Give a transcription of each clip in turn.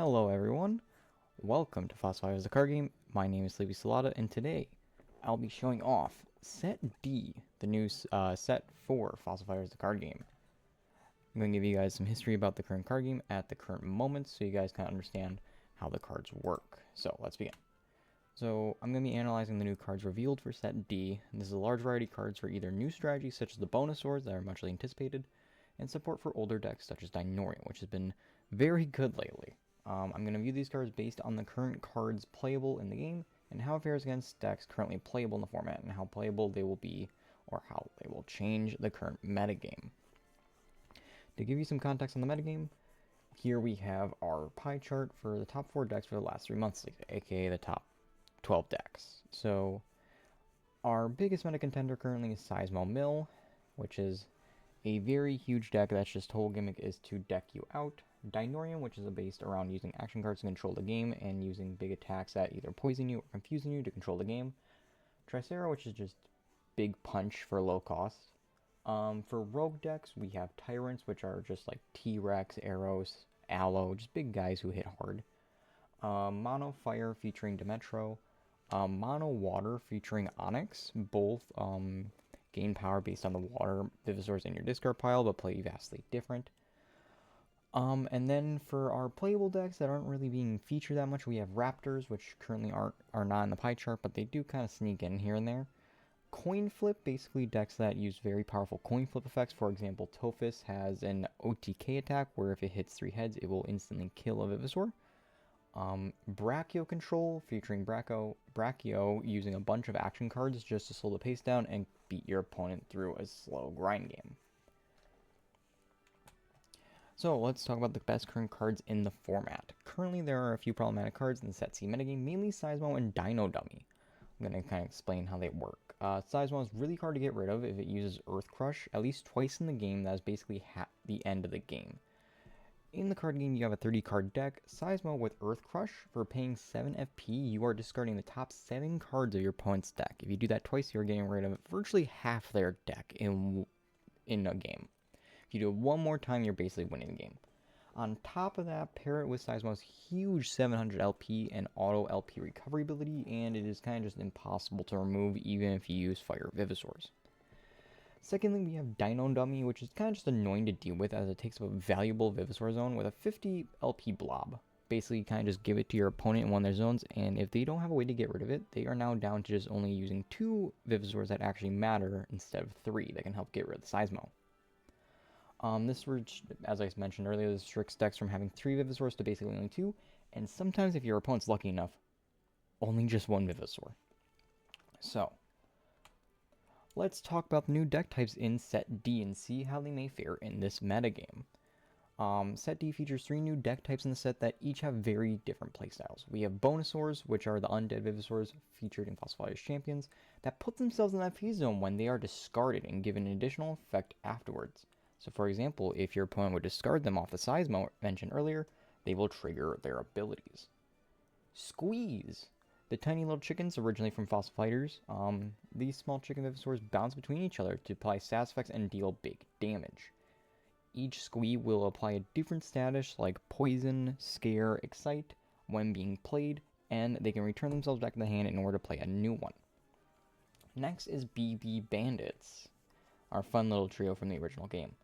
Hello everyone, welcome to Fossil Fighters the card game. My name is Sleepy Salada, and today I'll be showing off Set D, the new set for Fossil Fighters the card game. I'm going to give you guys some history about the current card game at the current moment so you guys can understand how the cards work. So let's begin. So I'm going to be analyzing the new cards revealed for Set D. And this is a large variety of cards for either new strategies such as the Boneysaurs that are muchly anticipated, and support for older decks such as Dinaurian, which has been very good lately. I'm going to view these cards based on the current cards playable in the game and how it fares against decks currently playable in the format and how playable they will be or how they will change the current metagame. To give you some context on the metagame, here we have our pie chart for the top 4 decks for the last 3 months, aka the top 12 decks. So our biggest meta contender currently is Seismo Mill, which is a very huge deck that's just whole gimmick is to deck you out. Dinaurian, which is based around using action cards to control the game and using big attacks that either poison you or confusing you to control the game. Tricera, which is just big punch for low cost. For rogue decks, we have Tyrants, which are just like T-Rex, Arrows, Aloe, just big guys who hit hard. Mono Fire featuring Demetro. Mono Water featuring Onyx, both gain power based on the water Vivisaurs in your discard pile, but play vastly different. And then for our playable decks that aren't really being featured that much, we have Raptors, which currently are not in the pie chart, but they do kind of sneak in here and there. Coin Flip, basically decks that use very powerful coin flip effects. For example, Tophus has an OTK attack where if it hits 3 heads, it will instantly kill a Vivisaur. Brachio Control, featuring Brachio using a bunch of action cards just to slow the pace down and beat your opponent through a slow grind game. So let's talk about the best current cards in the format. Currently there are a few problematic cards in the Set C metagame, mainly Seismo and Dino Dummy. I'm going to kind of explain how they work. Seismo is really hard to get rid of if it uses Earth Crush at least twice in the game. That is basically the end of the game. In the card game, you have a 30 card deck. Seismo with Earth Crush, for paying 7 FP, you are discarding the top 7 cards of your opponent's deck. If you do that twice, you're getting rid of virtually half their deck in a game. If you do it one more time, you're basically winning the game. On top of that, pair it with Seismo's huge 700 LP and auto LP recovery ability, and it is kind of just impossible to remove even if you use Fire Vivisaurs. Secondly, we have Dino Dummy, which is kind of just annoying to deal with as it takes up a valuable Vivisaur zone with a 50 LP blob. Basically, kind of just give it to your opponent in one of their zones, and if they don't have a way to get rid of it, they are now down to just only using 2 Vivisaurs that actually matter instead of 3 that can help get rid of the Seismo. This, as I mentioned earlier, this restricts decks from having 3 Vivisaurs to basically only 2, and sometimes if your opponent's lucky enough, only just 1 Vivisaur. So, let's talk about the new deck types in Set D and see how they may fare in this metagame. Set D features 3 new deck types in the set that each have very different playstyles. We have Boneysaurs, which are the undead Vivisaurs featured in Fossil Fighters Champions, that put themselves in that FP zone when they are discarded and given an additional effect afterwards. So for example, if your opponent would discard them off the Seismo mentioned earlier, they will trigger their abilities. Squeeze! The tiny little chickens, originally from Fossil Fighters, these small chicken Vivisaurs bounce between each other to apply status effects and deal big damage. Each Squi will apply a different status like Poison, Scare, Excite when being played, and they can return themselves back in the hand in order to play a new one. Next is BB Bandits, our fun little trio from the original game.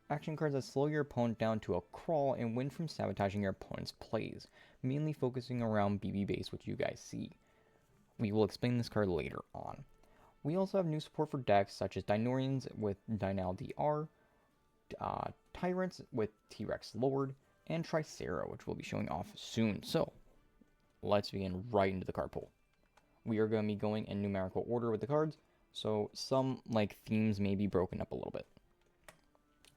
Action cards that slow your opponent down to a crawl and win from sabotaging your opponent's plays, mainly focusing around BB base, which you guys see. We will explain this card later on. We also have new support for decks such as Dinaurians with Dynal DR, Tyrants with T-Rex Lord, and Tricera, which we'll be showing off soon. So, let's begin right into the card pool. We are going to be going in numerical order with the cards, so some themes may be broken up a little bit.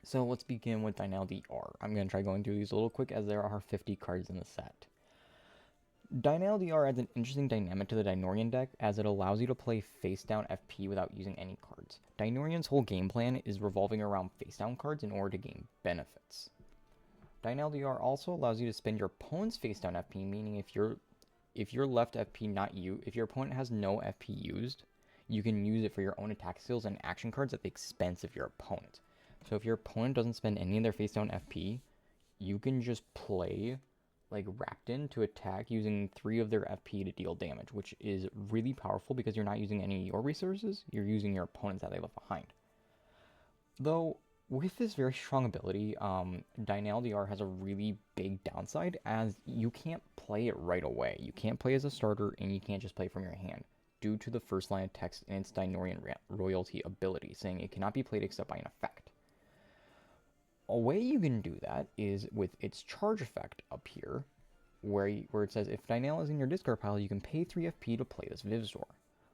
So let's begin with Dynal DR. I'm going to try going through these a little quick as there are 50 cards in the set. Dynal DR adds an interesting dynamic to the Dinaurian deck as it allows you to play face down FP without using any cards. Dinaurian's whole game plan is revolving around face down cards in order to gain benefits. Dynal DR also allows you to spend your opponent's face down FP, meaning if your left FP if your opponent has no FP used, you can use it for your own attack skills and action cards at the expense of your opponent. So if your opponent doesn't spend any of their face down FP, you can just play like wrapped in to attack using 3 of their FP to deal damage, which is really powerful because you're not using any of your resources, you're using your opponents that they left behind. Though, with this very strong ability, Dinaurian has a really big downside as you can't play it right away. You can't play as a starter and you can't just play from your hand due to the first line of text in its Dinaurian royalty ability, saying it cannot be played except by an effect. A way you can do that is with its charge effect up here, where it says if Dinaurian is in your discard pile, you can pay 3 FP to play this Vivsaur.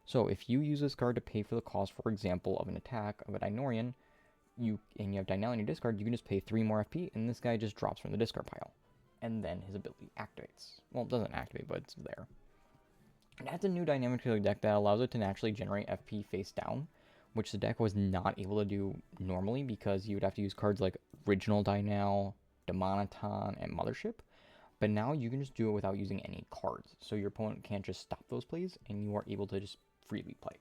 So if you use this card to pay for the cost, for example, of an attack of a Dinaurian, you have Dinaurian in your discard, you can just pay 3 more FP, and this guy just drops from the discard pile. And then his ability activates. Well, it doesn't activate, but it's there. And that's a new dynamic to the deck that allows it to naturally generate FP face down, which the deck was not able to do normally because you would have to use cards like Original Dynal, Demoniton, and Mothership. But now you can just do it without using any cards. So your opponent can't just stop those plays, and you are able to just freely play.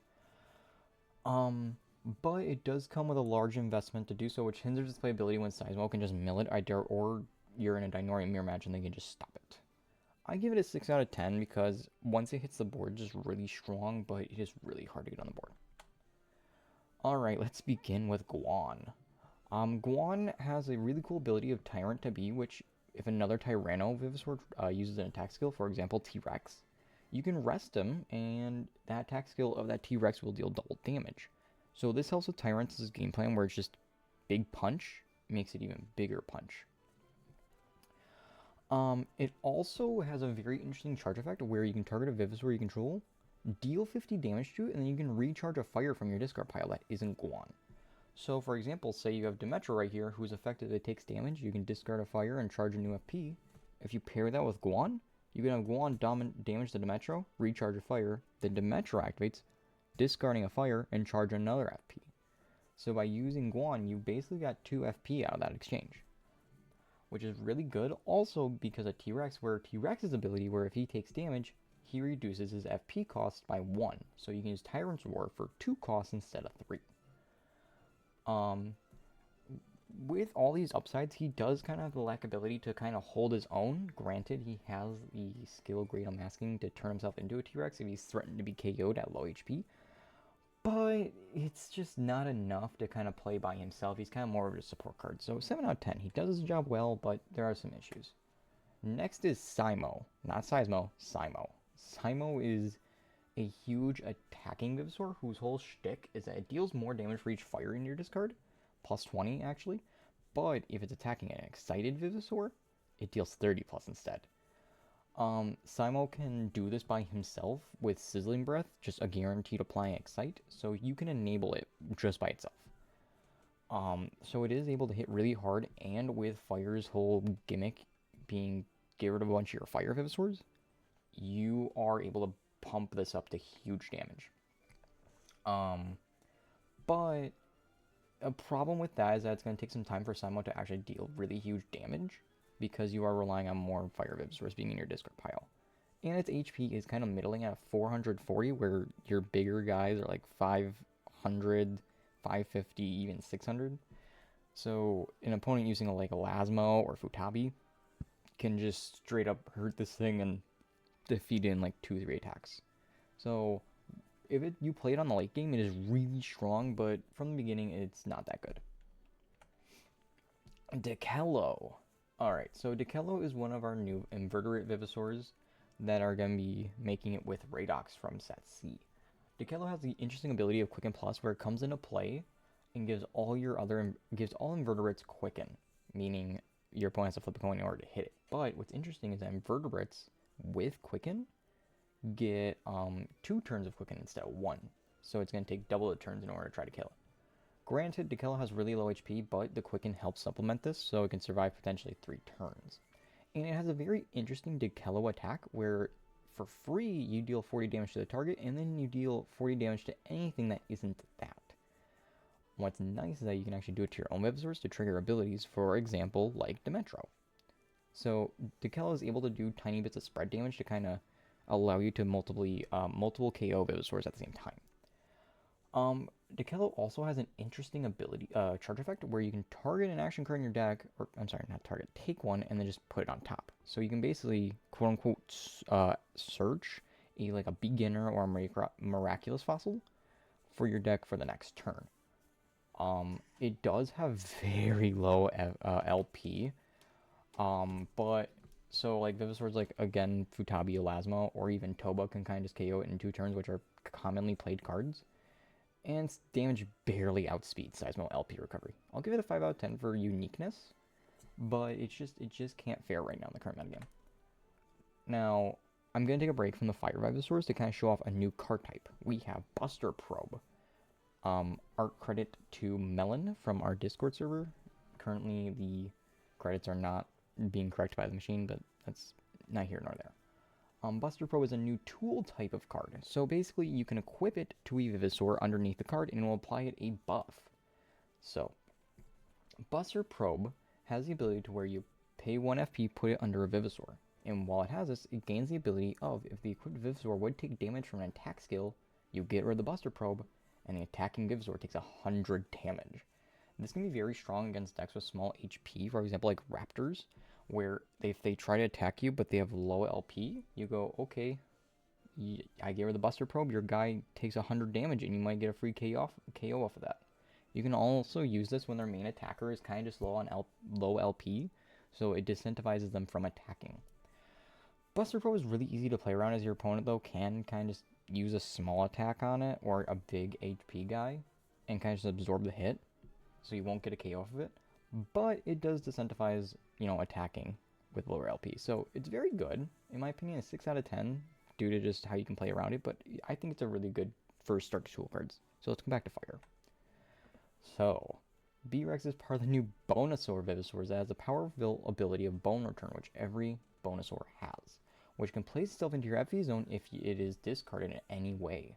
But it does come with a large investment to do so, which hinders its playability when Seismo can just mill it, or you're in a Dinaurian mirror match and they can just stop it. I give it a 6 out of 10 because once it hits the board, it's just really strong, but it is really hard to get on the board. Alright, let's begin with Guan. Guan has a really cool ability of Tyrant to be, which if another Tyranno Vivisaur uses an attack skill, for example T-Rex, you can rest him, and that attack skill of that T-Rex will deal double damage. So this helps with Tyrants' game plan where it's just big punch makes it even bigger punch. It also has a very interesting charge effect where you can target a Vivisaur you control, deal 50 damage to it, and then you can recharge a fire from your discard pile that isn't Guan. So for example, say you have Demetro right here who's affected, it takes damage, you can discard a fire and charge a new FP. If you pair that with Guan, you can have Guan damage the Demetro, recharge a fire, then Demetro activates, discarding a fire, and charge another FP. So by using Guan, you basically got 2 FP out of that exchange, which is really good. Also because of T-Rex, where T-Rex's ability, where if he takes damage, he reduces his FP cost by 1. So you can use Tyrant's Roar for 2 costs instead of 3. With all these upsides, he does kind of have the lack ability to kind of hold his own. Granted, he has the skill Great Unmasking to turn himself into a T-Rex if he's threatened to be KO'd at low HP. But it's just not enough to kind of play by himself. He's kind of more of a support card. So 7 out of 10. He does his job well, but there are some issues. Next is Seismo. Not Seismo, Seismo. Seismo is a huge attacking Vivisaur whose whole shtick is that it deals more damage for each fire in your discard. Plus 20, actually. But if it's attacking an excited Vivisaur, it deals 30 plus instead. Seismo can do this by himself with Sizzling Breath, just a guaranteed applying Excite, so you can enable it just by itself. So it is able to hit really hard, and with Fire's whole gimmick being get rid of a bunch of your Fire Vivisaurs, you are able to pump this up to huge damage. But a problem with that is that it's going to take some time for Seismo to actually deal really huge damage, because you are relying on more Fire Vivisaurs being in your discard pile. And its HP is kind of middling at 440, where your bigger guys are like 500, 550, even 600. So an opponent using a Lasmo or Futabi can just straight up hurt this thing and defeat it in like 2-3 attacks. So if you play it on the late game, it is really strong, but from the beginning, it's not that good. Dekello. Alright, so Dekello is one of our new invertebrate Vivisaurs that are going to be making it with Radox from set C. Dekello has the interesting ability of Quicken Plus, where it comes into play and gives all invertebrates Quicken, meaning your opponent has to flip a coin in order to hit it. But what's interesting is that invertebrates with Quicken get 2 turns of Quicken instead of 1, so it's going to take double the turns in order to try to kill it. Granted, Dekello has really low HP, but the Quicken helps supplement this, so it can survive potentially 3 turns. And it has a very interesting Dekello attack, where for free, you deal 40 damage to the target, and then you deal 40 damage to anything that isn't that. What's nice is that you can actually do it to your own Vivisaurs to trigger abilities, for example, like Demetro. So Dekello is able to do tiny bits of spread damage to kind of allow you to multiple KO Vivisaurs at the same time. Dekello also has an interesting ability, charge effect, where you can target an action card in your deck, or I'm sorry, not target, take one, and then just put it on top. So you can basically, quote unquote, search like a beginner or a miraculous fossil for your deck for the next turn. It does have very low LP, but so like Viviswords, like again, Futabi, Elasma, or even Toba can kind of just KO it in 2 turns, which are commonly played cards. And its damage barely outspeeds Seismo LP recovery. I'll give it a 5 out of 10 for uniqueness, but it just can't fare right now in the current metagame. Now, I'm going to take a break from the Fire Viviswords to kind of show off a new card type. We have Buster Probe. Art credit to Melon from our Discord server. Currently, the credits are not being corrected by the machine, but that's not here nor there. Buster Probe is a new tool type of card. So basically, you can equip it to a Vivisaur underneath the card, and it will apply it a buff. So, Buster Probe has the ability to where you pay 1 FP, put it under a Vivisaur. And while it has this, it gains the ability of, if the equipped Vivisaur would take damage from an attack skill, you get rid of the Buster Probe, and the attacking Vivisaur takes 100 damage. This can be very strong against decks with small HP, for example, like Raptors, where if they try to attack you but they have low LP, you go, okay, I gave her the Buster Probe, your guy takes 100 damage and you might get a free KO off of that. You can also use this when their main attacker is kind of just low on low LP, so it disincentivizes them from attacking. Buster Probe is really easy to play around, as your opponent though can kind of just use a small attack on it or a big HP guy and kind of just absorb the hit, so you won't get a KO off of it. But it does disincentivize, attacking with lower LP. So it's very good. In my opinion, a 6 out of 10 due to just how you can play around it. But I think it's a really good first start to tool cards. So let's come back to Fire. So, B-Rex is part of the new Boneysaurs Vivisaurs that has the powerful ability of Bone Return, which every Boneysaur has, which can place itself into your FV zone if it is discarded in any way.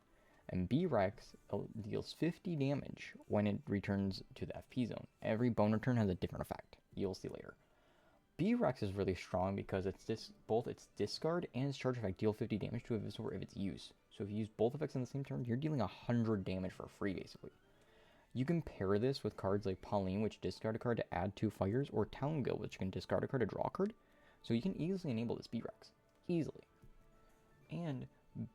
And B-Rex deals 50 damage when it returns to the FP zone. Every Bone Return has a different effect. You'll see later. B-Rex is really strong because both its discard and its charge effect deal 50 damage to a Vivisor if it's used. So if you use both effects in the same turn, you're dealing 100 damage for free, basically. You can pair this with cards like Pauline, which discard a card to add 2 fires, or Talongill, which can discard a card to draw a card. So you can easily enable this B-Rex. Easily. And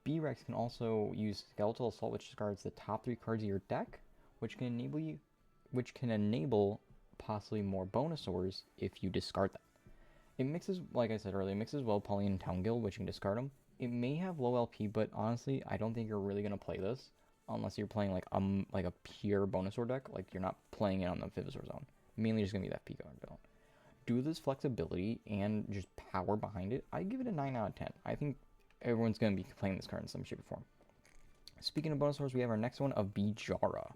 B-Rex can also use Skeletal Assault, which discards the top 3 cards of your deck, which can enable possibly more Boneysaurs if you discard them. It mixes, like I said earlier, it mixes well Pauline and Talongill, which you can discard them. It may have low LP, but honestly, I don't think you're really gonna play this unless you're playing like a pure Boneysaur deck, like you're not playing it on the Vivisor zone. Mainly just gonna be that FP card zone. Due to this flexibility and just power behind it, I give it a 9 out of 10. I think everyone's going to be playing this card in some shape or form. Speaking of Boneysaurs, we have our next one of Bijara.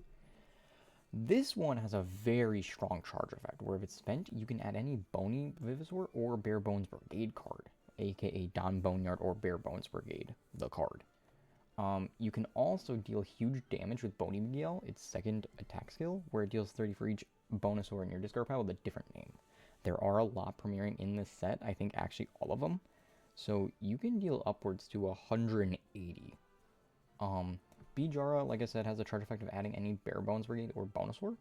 This one has a very strong charge effect, where if it's spent, you can add any Bony Vivisor or Bare Bones Brigade card, aka Don Boneyard or Bare Bones Brigade, the card. You can also deal huge damage with Bony Miguel, its second attack skill, where it deals 30 for each Boneysaur in your discard pile with a different name. There are a lot premiering in this set, I think actually all of them. So you can deal upwards to 180. Bijara, like I said, has a charge effect of adding any Bare Bones Brigade or Boneysaur.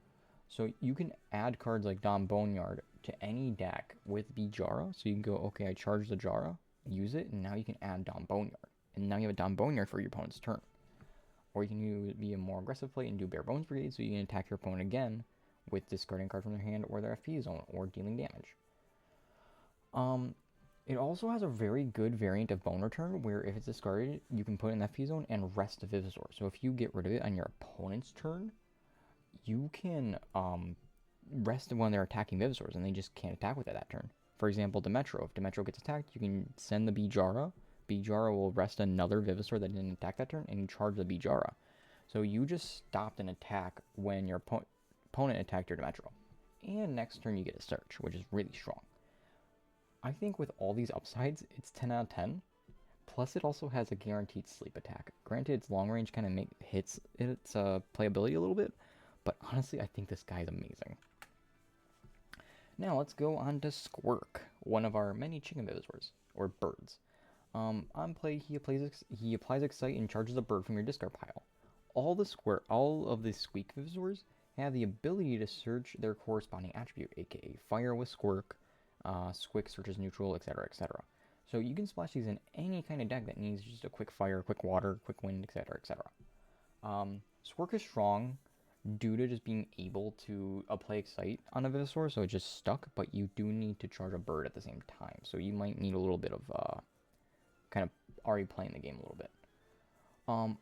So you can add cards like Don Boneyard to any deck with Bijara. So you can go, okay, I charge the Jara, use it, and now you can add Don Boneyard. And now you have a Don Boneyard for your opponent's turn. Or you can be a more aggressive play and do Bare Bones Brigade, so you can attack your opponent again with discarding a card from their hand or their FP zone, or dealing damage. It also has a very good variant of Bone Return, where if it's discarded, you can put it in the FP zone and rest a Vivisor. So if you get rid of it on your opponent's turn, you can rest one of their attacking Vivisors, and they just can't attack with it that turn. For example, Demetro. If Demetro gets attacked, you can send the Bijara. Bijara will rest another Vivisor that didn't attack that turn, and you charge the Bijara. So you just stopped an attack when your opponent attacked your Demetro. And next turn you get a search, which is really strong. I think with all these upsides, it's 10 out of 10. Plus it also has a guaranteed sleep attack. Granted, its long range kind of hits its playability a little bit, but honestly, I think this guy is amazing. Now let's go on to Squirk, one of our many chicken Vivisors, or birds. On play, he applies Excite and charges a bird from your discard pile. All of the Squeak Vivisors have the ability to search their corresponding attribute, aka Fire with Squirk, Squick searches neutral, etc., etc. So you can splash these in any kind of deck that needs just a quick fire, quick water, quick wind, etc., etc. Squirk is strong due to just being able to apply Excite on a Venusaur, so it just stuck, but you do need to charge a bird at the same time. So you might need a little bit of kind of already playing the game a little bit.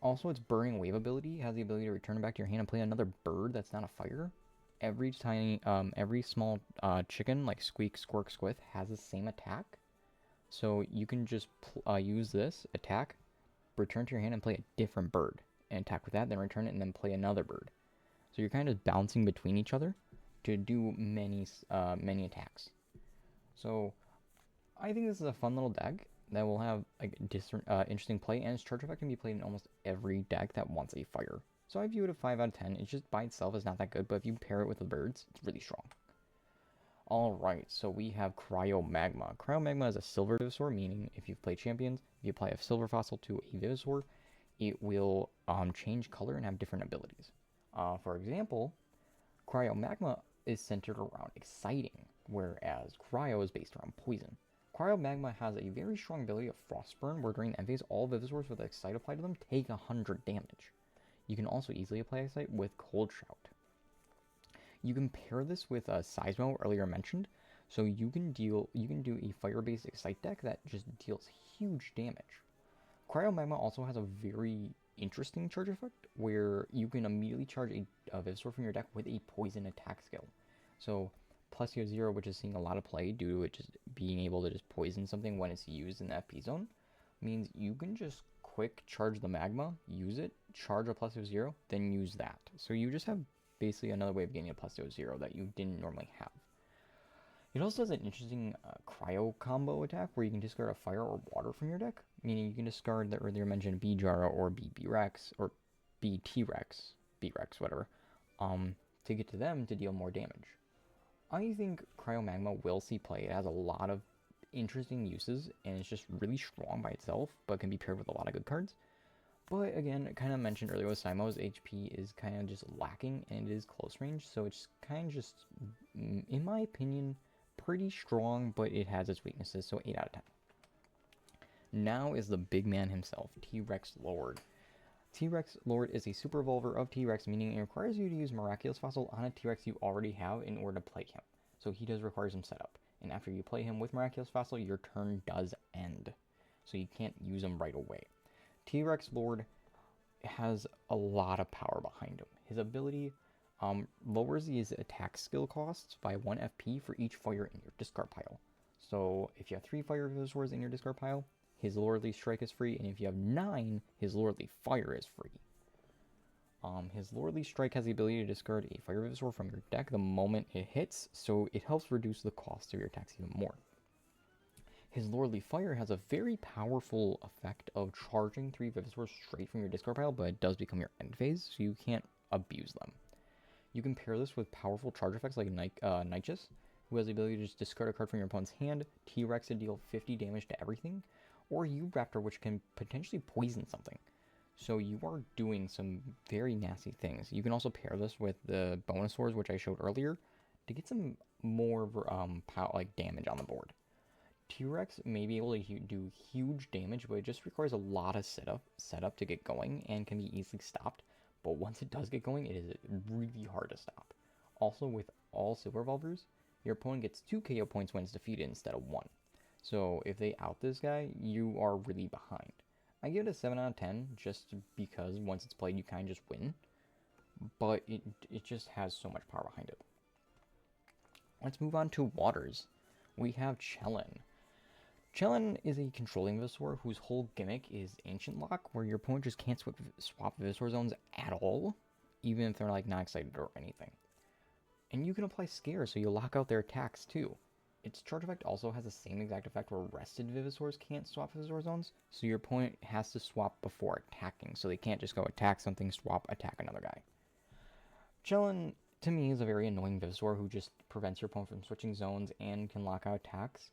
Also, its Burning Wave ability has the ability to return it back to your hand and play another bird that's not a fire. Every small chicken, like Squeak, Squirk, Squith, has the same attack. So you can just use this attack, return to your hand and play a different bird. And attack with that, then return it, and then play another bird. So you're kind of bouncing between each other to do many attacks. So I think this is a fun little deck that will have like interesting play, and its charge effect can be played in almost every deck that wants a fire. So I view it a 5 out of 10. It's just by itself is not that good, but if you pair it with the birds, it's really strong. Alright, so we have Cryo Magma. Cryo Magma is a silver Venusaur, meaning if you've played Champions, if you apply a silver fossil to a Venusaur, it will change color and have different abilities. For example, Cryo Magma is centered around exciting, whereas Cryo is based around poison. Cryo Magma has a very strong ability of Frostburn, where during the end phase, all Venusaurs with Excite applied to them take 100 damage. You can also easily apply Excite with Cold Shout. You can pair this with Seismo, earlier mentioned, so you can do a fire-based Excite deck that just deals huge damage. Cryo Magma also has a very interesting charge effect where you can immediately charge a Venusaur from your deck with a poison attack skill. So Plesio 0, which is seeing a lot of play due to it just being able to just poison something when it's used in the FP zone, means you can just quick charge the Magma, use it, charge a Plesio 0, then use that. So you just have basically another way of getting a Plesio 0 that you didn't normally have. It also has an interesting Cryo combo attack where you can discard a fire or water from your deck, meaning you can discard the earlier mentioned B-Jara or BB-Rex, or B-T-Rex, B-Rex, whatever, to get to them to deal more damage. I think Cryo Magma will see play. It has a lot of interesting uses, and it's just really strong by itself, but can be paired with a lot of good cards. But again, I kind of mentioned earlier with Simo's HP is kind of just lacking, and it is close range, so it's kind of just, in my opinion, pretty strong, but it has its weaknesses, so 8 out of 10. Now is the big man himself, T-Rex Lord. T-Rex Lord is a super evolver of T-Rex, meaning it requires you to use Miraculous Fossil on a T-Rex you already have in order to play him. So he does require some setup, and after you play him with Miraculous Fossil, your turn does end. So you can't use him right away. T-Rex Lord has a lot of power behind him. His ability lowers his attack skill costs by 1 FP for each fire in your discard pile. So if you have 3 fire Venusaurs in your discard pile, his Lordly Strike is free, and if you have 9, his Lordly Fire is free. His Lordly Strike has the ability to discard a Fire Venusaur from your deck the moment it hits, so it helps reduce the cost of your attacks even more. His Lordly Fire has a very powerful effect of charging 3 Venusaurs straight from your discard pile, but it does become your end phase, so you can't abuse them. You can pair this with powerful charge effects like Nichus, who has the ability to just discard a card from your opponent's hand, T-Rex to deal 50 damage to everything, or U-Raptor, which can potentially poison something. So you are doing some very nasty things. You can also pair this with the Boneysaurs, which I showed earlier, to get some more damage on the board. T-Rex may be able to do huge damage, but it just requires a lot of setup to get going and can be easily stopped. But once it does get going, it is really hard to stop. Also, with all Silver Evolvers, your opponent gets 2 KO points when it's defeated instead of 1. So if they out this guy, you are really behind. I give it a 7 out of 10 just because once it's played, you kind of just win. But it just has so much power behind it. Let's move on to Waters. We have Chellin. Chellin is a controlling Venusaur whose whole gimmick is Ancient Lock, where your opponent just can't swap Venusaur zones at all, even if they're like not excited or anything. And you can apply Scare, so you lock out their attacks too. Its charge effect also has the same exact effect where rested Venusaurs can't swap Venusaur zones, so your opponent has to swap before attacking, so they can't just go attack something, swap, attack another guy. Chellin, to me, is a very annoying Venusaur who just prevents your opponent from switching zones and can lock out attacks.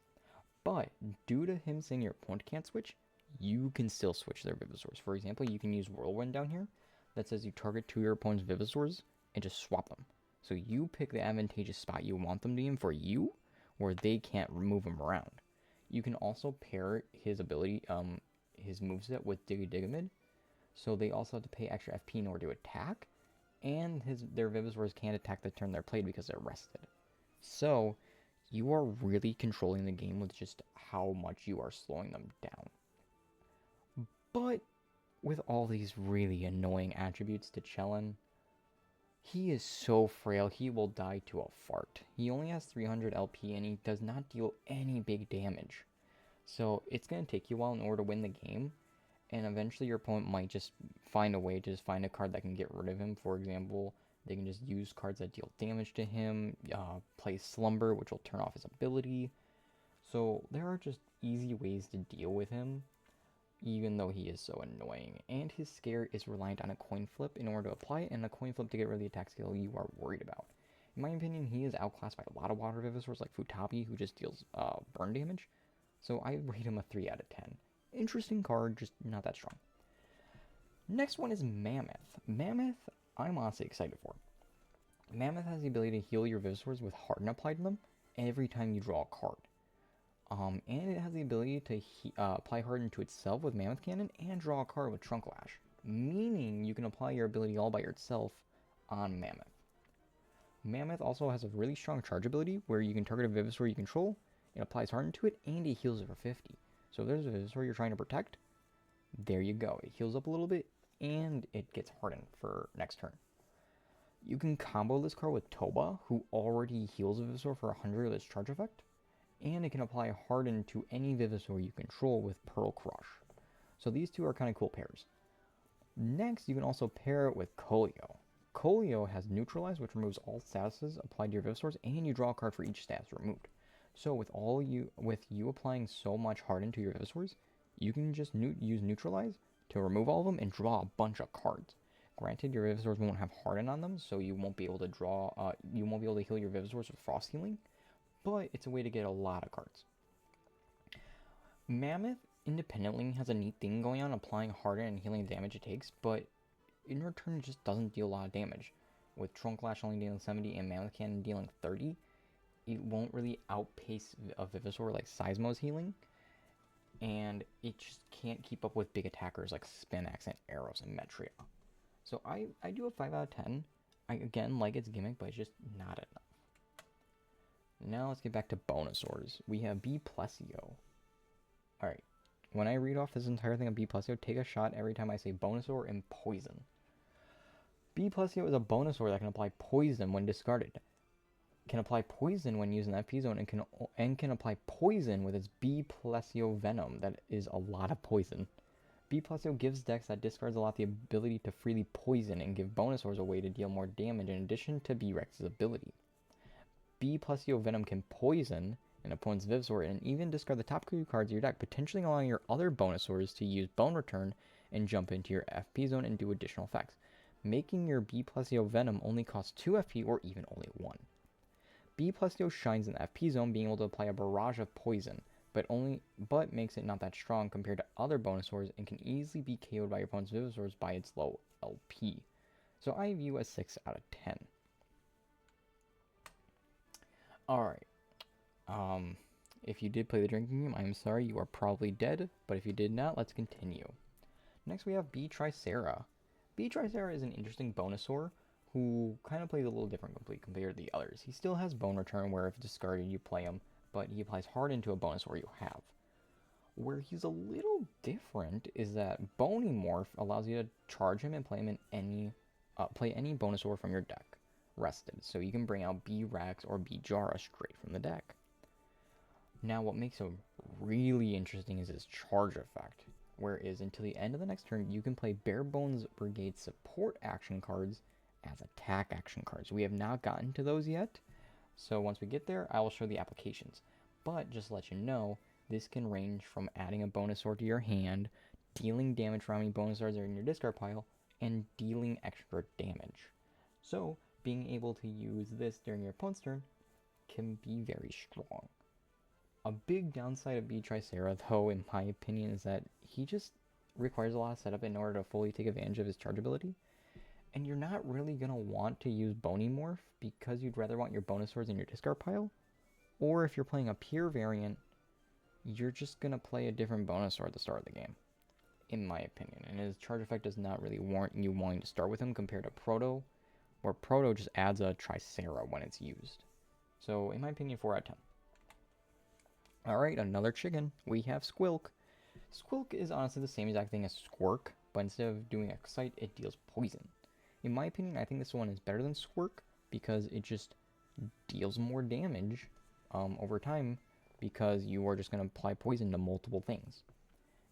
But due to him saying your opponent can't switch, you can still switch their Venusaurs. For example, you can use Whirlwind down here. that says you target 2 of your opponent's Vivisaurs and just swap them. So you pick the advantageous spot you want them to be in for you, where they can't move them around. You can also pair his ability, his moveset with Digamid, so they also have to pay extra FP in order to attack, and their Vivisaurs can't attack the turn they're played because they're rested. So you are really controlling the game with just how much you are slowing them down. But with all these really annoying attributes to Chellin, he is so frail, he will die to a fart. He only has 300 LP and he does not deal any big damage. So it's going to take you a while in order to win the game, and eventually your opponent might just find a way to just find a card that can get rid of him. For example, they can just use cards that deal damage to him, play Slumber, which will turn off his ability. So there are just easy ways to deal with him, even though he is so annoying. And his scare is reliant on a coin flip in order to apply it, and a coin flip to get rid of the attack skill you are worried about. In my opinion, he is outclassed by a lot of water Vivisaurs like Futabi, who just deals burn damage. So I rate him a 3 out of 10. Interesting card, just not that strong. Next one is Mammoth. Mammoth, I'm honestly excited for. Mammoth has the ability to heal your Vivisaurs with Harden applied to them every time you draw a card. And it has the ability to apply Harden to itself with Mammoth Cannon and draw a card with Trunk Lash, meaning you can apply your ability all by yourself on Mammoth. Mammoth also has a really strong charge ability where you can target a Vivisaur you control, it applies Harden to it, and it heals it for 50. So if there's a Vivisaur you're trying to protect, there you go. It heals up a little bit, and it gets Hardened for next turn. You can combo this card with Toba, who already heals a Vivisaur for 100 of its charge effect, and it can apply Harden to any Vivisaur you control with Pearl Crush. So these two are kind of cool pairs. Next, you can also pair it with Colio. Colio has Neutralize, which removes all statuses applied to your Vivisaurs, and you draw a card for each status removed. So with you applying so much Harden to your Vivisaurs, you can just use Neutralize to remove all of them and draw a bunch of cards. Granted, your Vivisaurs won't have Harden on them, so you won't be able to heal your Vivisaurs with Frost Healing, but it's a way to get a lot of cards. Mammoth independently has a neat thing going on, applying Harden and healing the damage it takes, but in return it just doesn't deal a lot of damage. With Trunk Lash only dealing 70 and Mammoth Cannon dealing 30, it won't really outpace a Vivisaur like Seismo's healing, and it just can't keep up with big attackers like Spinax and Arrows and Metria. So I do a 5 out of 10. I again like its gimmick, but it's just not enough. Now let's get back to Boneysaurs. We have B Plesio. Alright, when I read off this entire thing of B Plesio, take a shot every time I say Boneysaur and Poison. B Plesio is a Boneysaur that can apply Poison when discarded. Can apply Poison when using the FP zone, and can apply Poison with its B Plesio Venom. That is a lot of poison. B Plesio gives decks that discards a lot the ability to freely poison and give Boneysaurs a way to deal more damage in addition to B-Rex's ability. B Plesio Venom can poison an opponent's Vivisaur and even discard the top 2 cards of your deck, potentially allowing your other Boneysaurs to use Bone Return and jump into your FP zone and do additional effects, making your B Plesio Venom only cost 2 FP or even only 1. B Plesio shines in the FP zone, being able to apply a barrage of poison, but makes it not that strong compared to other Boneysaurs and can easily be KO'd by your opponent's Vivisaurs by its low LP. So I view a 6 out of 10. Alright. If you did play the drinking game, I'm sorry, you are probably dead, but if you did not, let's continue. Next we have B Tricera. B Tricera is an interesting Boneysaur who kind of plays a little different compared to the others. He still has Bone Return, where if discarded you play him, but he applies Harden to a Boneysaur you have. Where he's a little different is that Bony Morph allows you to charge him and play him in play any Boneysaur from your deck, rested. So you can bring out B-Rex or B-Jara straight from the deck. Now what makes him really interesting is his charge effect, whereas until the end of the next turn, you can play Bare Bones Brigade support action cards as attack action cards. We have not gotten to those yet, so once we get there, I will show the applications. But just to let you know, this can range from adding a Boneysaur to your hand, dealing damage from how many Boneysaurs are in your discard pile, and dealing extra damage. So, being able to use this during your opponent's turn can be very strong. A big downside of B Tricera, though, in my opinion, is that he just requires a lot of setup in order to fully take advantage of his charge ability. And you're not really going to want to use Bonymorph because you'd rather want your Boneysaurs in your discard pile. Or if you're playing a pure variant, you're just going to play a different Boneysaur at the start of the game, in my opinion. And his charge effect does not really warrant you wanting to start with him compared to Proto, where Proto just adds a Tricera when it's used. So, in my opinion, 4 out of 10. Alright, another chicken. We have Squilk. Squilk is honestly the same exact thing as Squirk, but instead of doing Excite, it deals Poison. In my opinion, I think this one is better than Squirk because it just deals more damage over time because you are just going to apply Poison to multiple things.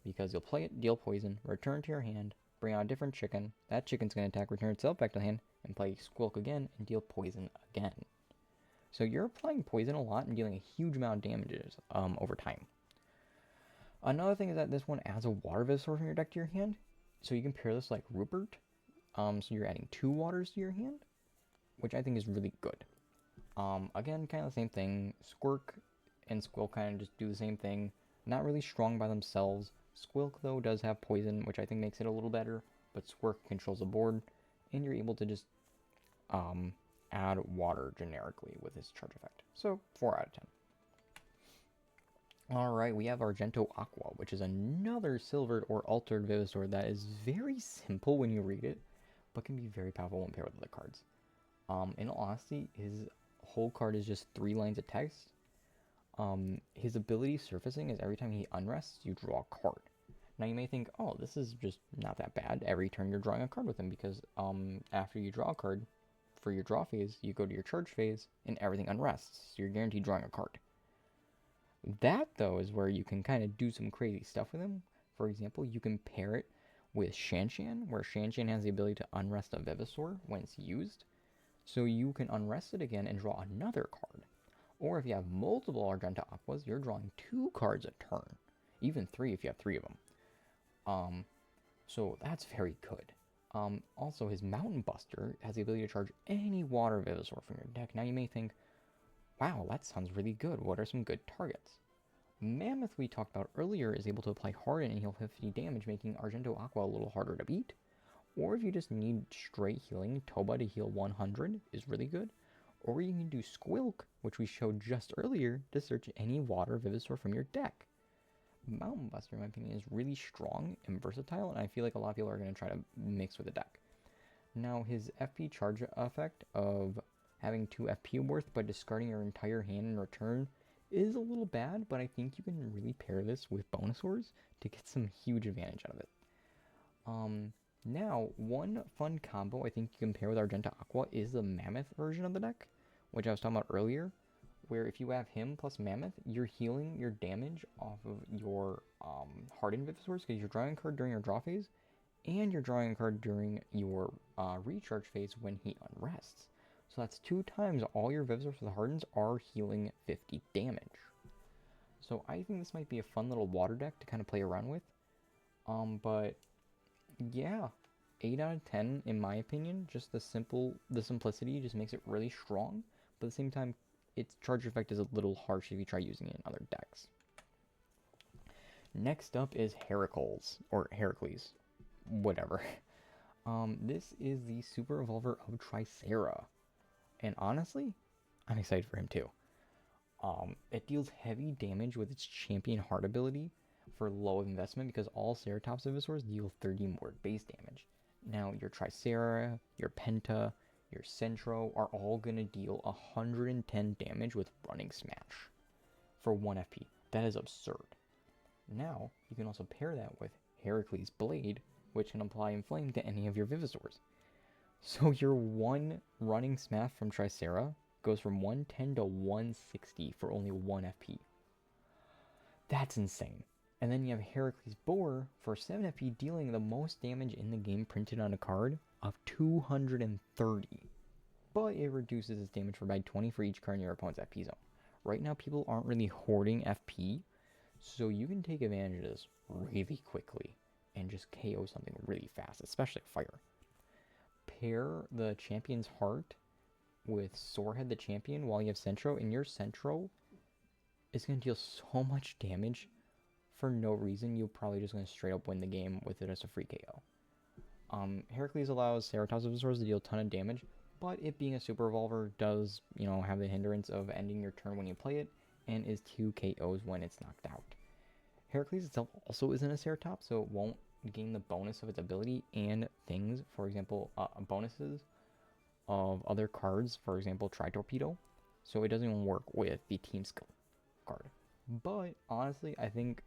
Because you'll play it, deal Poison, return to your hand, bring out a different chicken, that chicken's going to attack, return itself back to the hand, and play Squilk again and deal Poison again. So you're applying Poison a lot and dealing a huge amount of damages over time. Another thing is that this one adds a Water Venusaur from your deck to your hand, so you can pair this like Rupert. So you're adding 2 waters to your hand, which I think is really good. Again, kind of the same thing. Squirk and Squilk kind of just do the same thing. Not really strong by themselves. Squilk, though, does have Poison, which I think makes it a little better, but Squirk controls the board, and you're able to just add water generically with his charge effect. So, 4 out of 10. Alright, we have Argento Aqua, which is another silvered or altered Venusaur that is very simple when you read it, but can be very powerful when paired with other cards. In all honesty, his whole card is just 3 lines of text. His ability surfacing is every time he unrests, you draw a card. Now you may think, oh, this is just not that bad. Every turn you're drawing a card with him because after you draw a card for your draw phase, you go to your charge phase and everything unrests. So you're guaranteed drawing a card. That, though, is where you can kind of do some crazy stuff with him. For example, you can pair it with Shanshan, where Shanshan has the ability to unrest a Venusaur when it's used. So you can unrest it again and draw another card. Or if you have multiple Argento Aquas, you're drawing 2 cards a turn. Even 3 if you have 3 of them. So that's very good. Also, his Mountain Buster has the ability to charge any water Venusaur from your deck. Now you may think, wow, that sounds really good. What are some good targets? Mammoth, we talked about earlier, is able to apply Harden and heal 50 damage, making Argento Aqua a little harder to beat. Or if you just need straight healing, Toba to heal 100 is really good. Or you can do Squilk, which we showed just earlier, to search any water Venusaur from your deck. Mountain Buster, in my opinion, is really strong and versatile, and I feel like a lot of people are going to try to mix with the deck. Now, his FP charge effect of having 2 FP worth but discarding your entire hand in return is a little bad, but I think you can really pair this with Boneysaurs to get some huge advantage out of it. Now, one fun combo I think you can pair with Argento Aqua is the Mammoth version of the deck, which I was talking about earlier, where if you have him plus Mammoth, you're healing your damage off of your Hardened Venusaurs because you're drawing a card during your draw phase, and you're drawing a card during your recharge phase when he unrests. So that's 2 times all your Venusaurs with Hardens are healing 50 damage. So I think this might be a fun little water deck to kind of play around with. But yeah, 8 out of 10 in my opinion. Just the simplicity just makes it really strong. But at the same time, its charge effect is a little harsh if you try using it in other decks. Next up is Heracles, or Heracles, whatever. This is the Super Evolver of Tricera. And honestly, I'm excited for him too. It deals heavy damage with its Champion Heart ability for low investment because all Ceratops Venusaurs deal 30 more base damage. Now, your Tricera, your Penta, your Centro are all going to deal 110 damage with Running Smash for 1 FP. That is absurd. Now, you can also pair that with Heracles' Blade, which can apply Inflame to any of your Venusaurs. So your 1 Running Smash from Tricera goes from 110 to 160 for only 1 FP. That's insane. And then you have Heracles' Boar for 7 FP dealing the most damage in the game printed on a card of 230. But it reduces its damage by 20 for each card in your opponent's FP zone. Right now people aren't really hoarding FP, so you can take advantage of this really quickly and just KO something really fast, especially Fire. Pair the Champion's Heart with Sorehead the Champion while you have Centro, and your Centro is going to deal so much damage for no reason. You're probably just going to straight up win the game with it as a free KO. Heracles allows Ceratops Venusaurs to deal a ton of damage, but it being a super evolver does, have the hindrance of ending your turn when you play it, and is 2 KOs when it's knocked out. Heracles itself also isn't a Ceratops, so it won't gain the bonus of its ability and things, for example, bonuses of other cards, for example, Tri-Torpedo, so it doesn't even work with the Team Skill card. But honestly, I think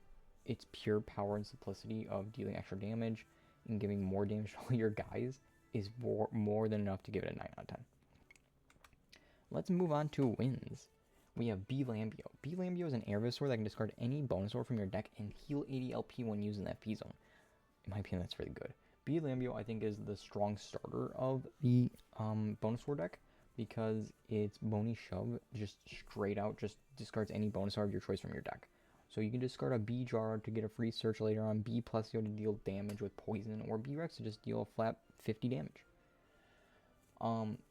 its pure power and simplicity of dealing extra damage and giving more damage to all your guys is more than enough to give it a 9 out of 10. Let's move on to wins. We have B Lambio. B Lambio is an air Venusaur that can discard any Boneysaur from your deck and heal 80 LP when using the FP zone. In my opinion, that's really good. B Lambio, I think, is the strong starter of the Boneysaur deck because its Bony Shove just straight out just discards any Boneysaur of your choice from your deck. So you can discard a B Jar to get a free search later on, B Plesio to deal damage with poison, or B Rex to just deal a flat 50 damage.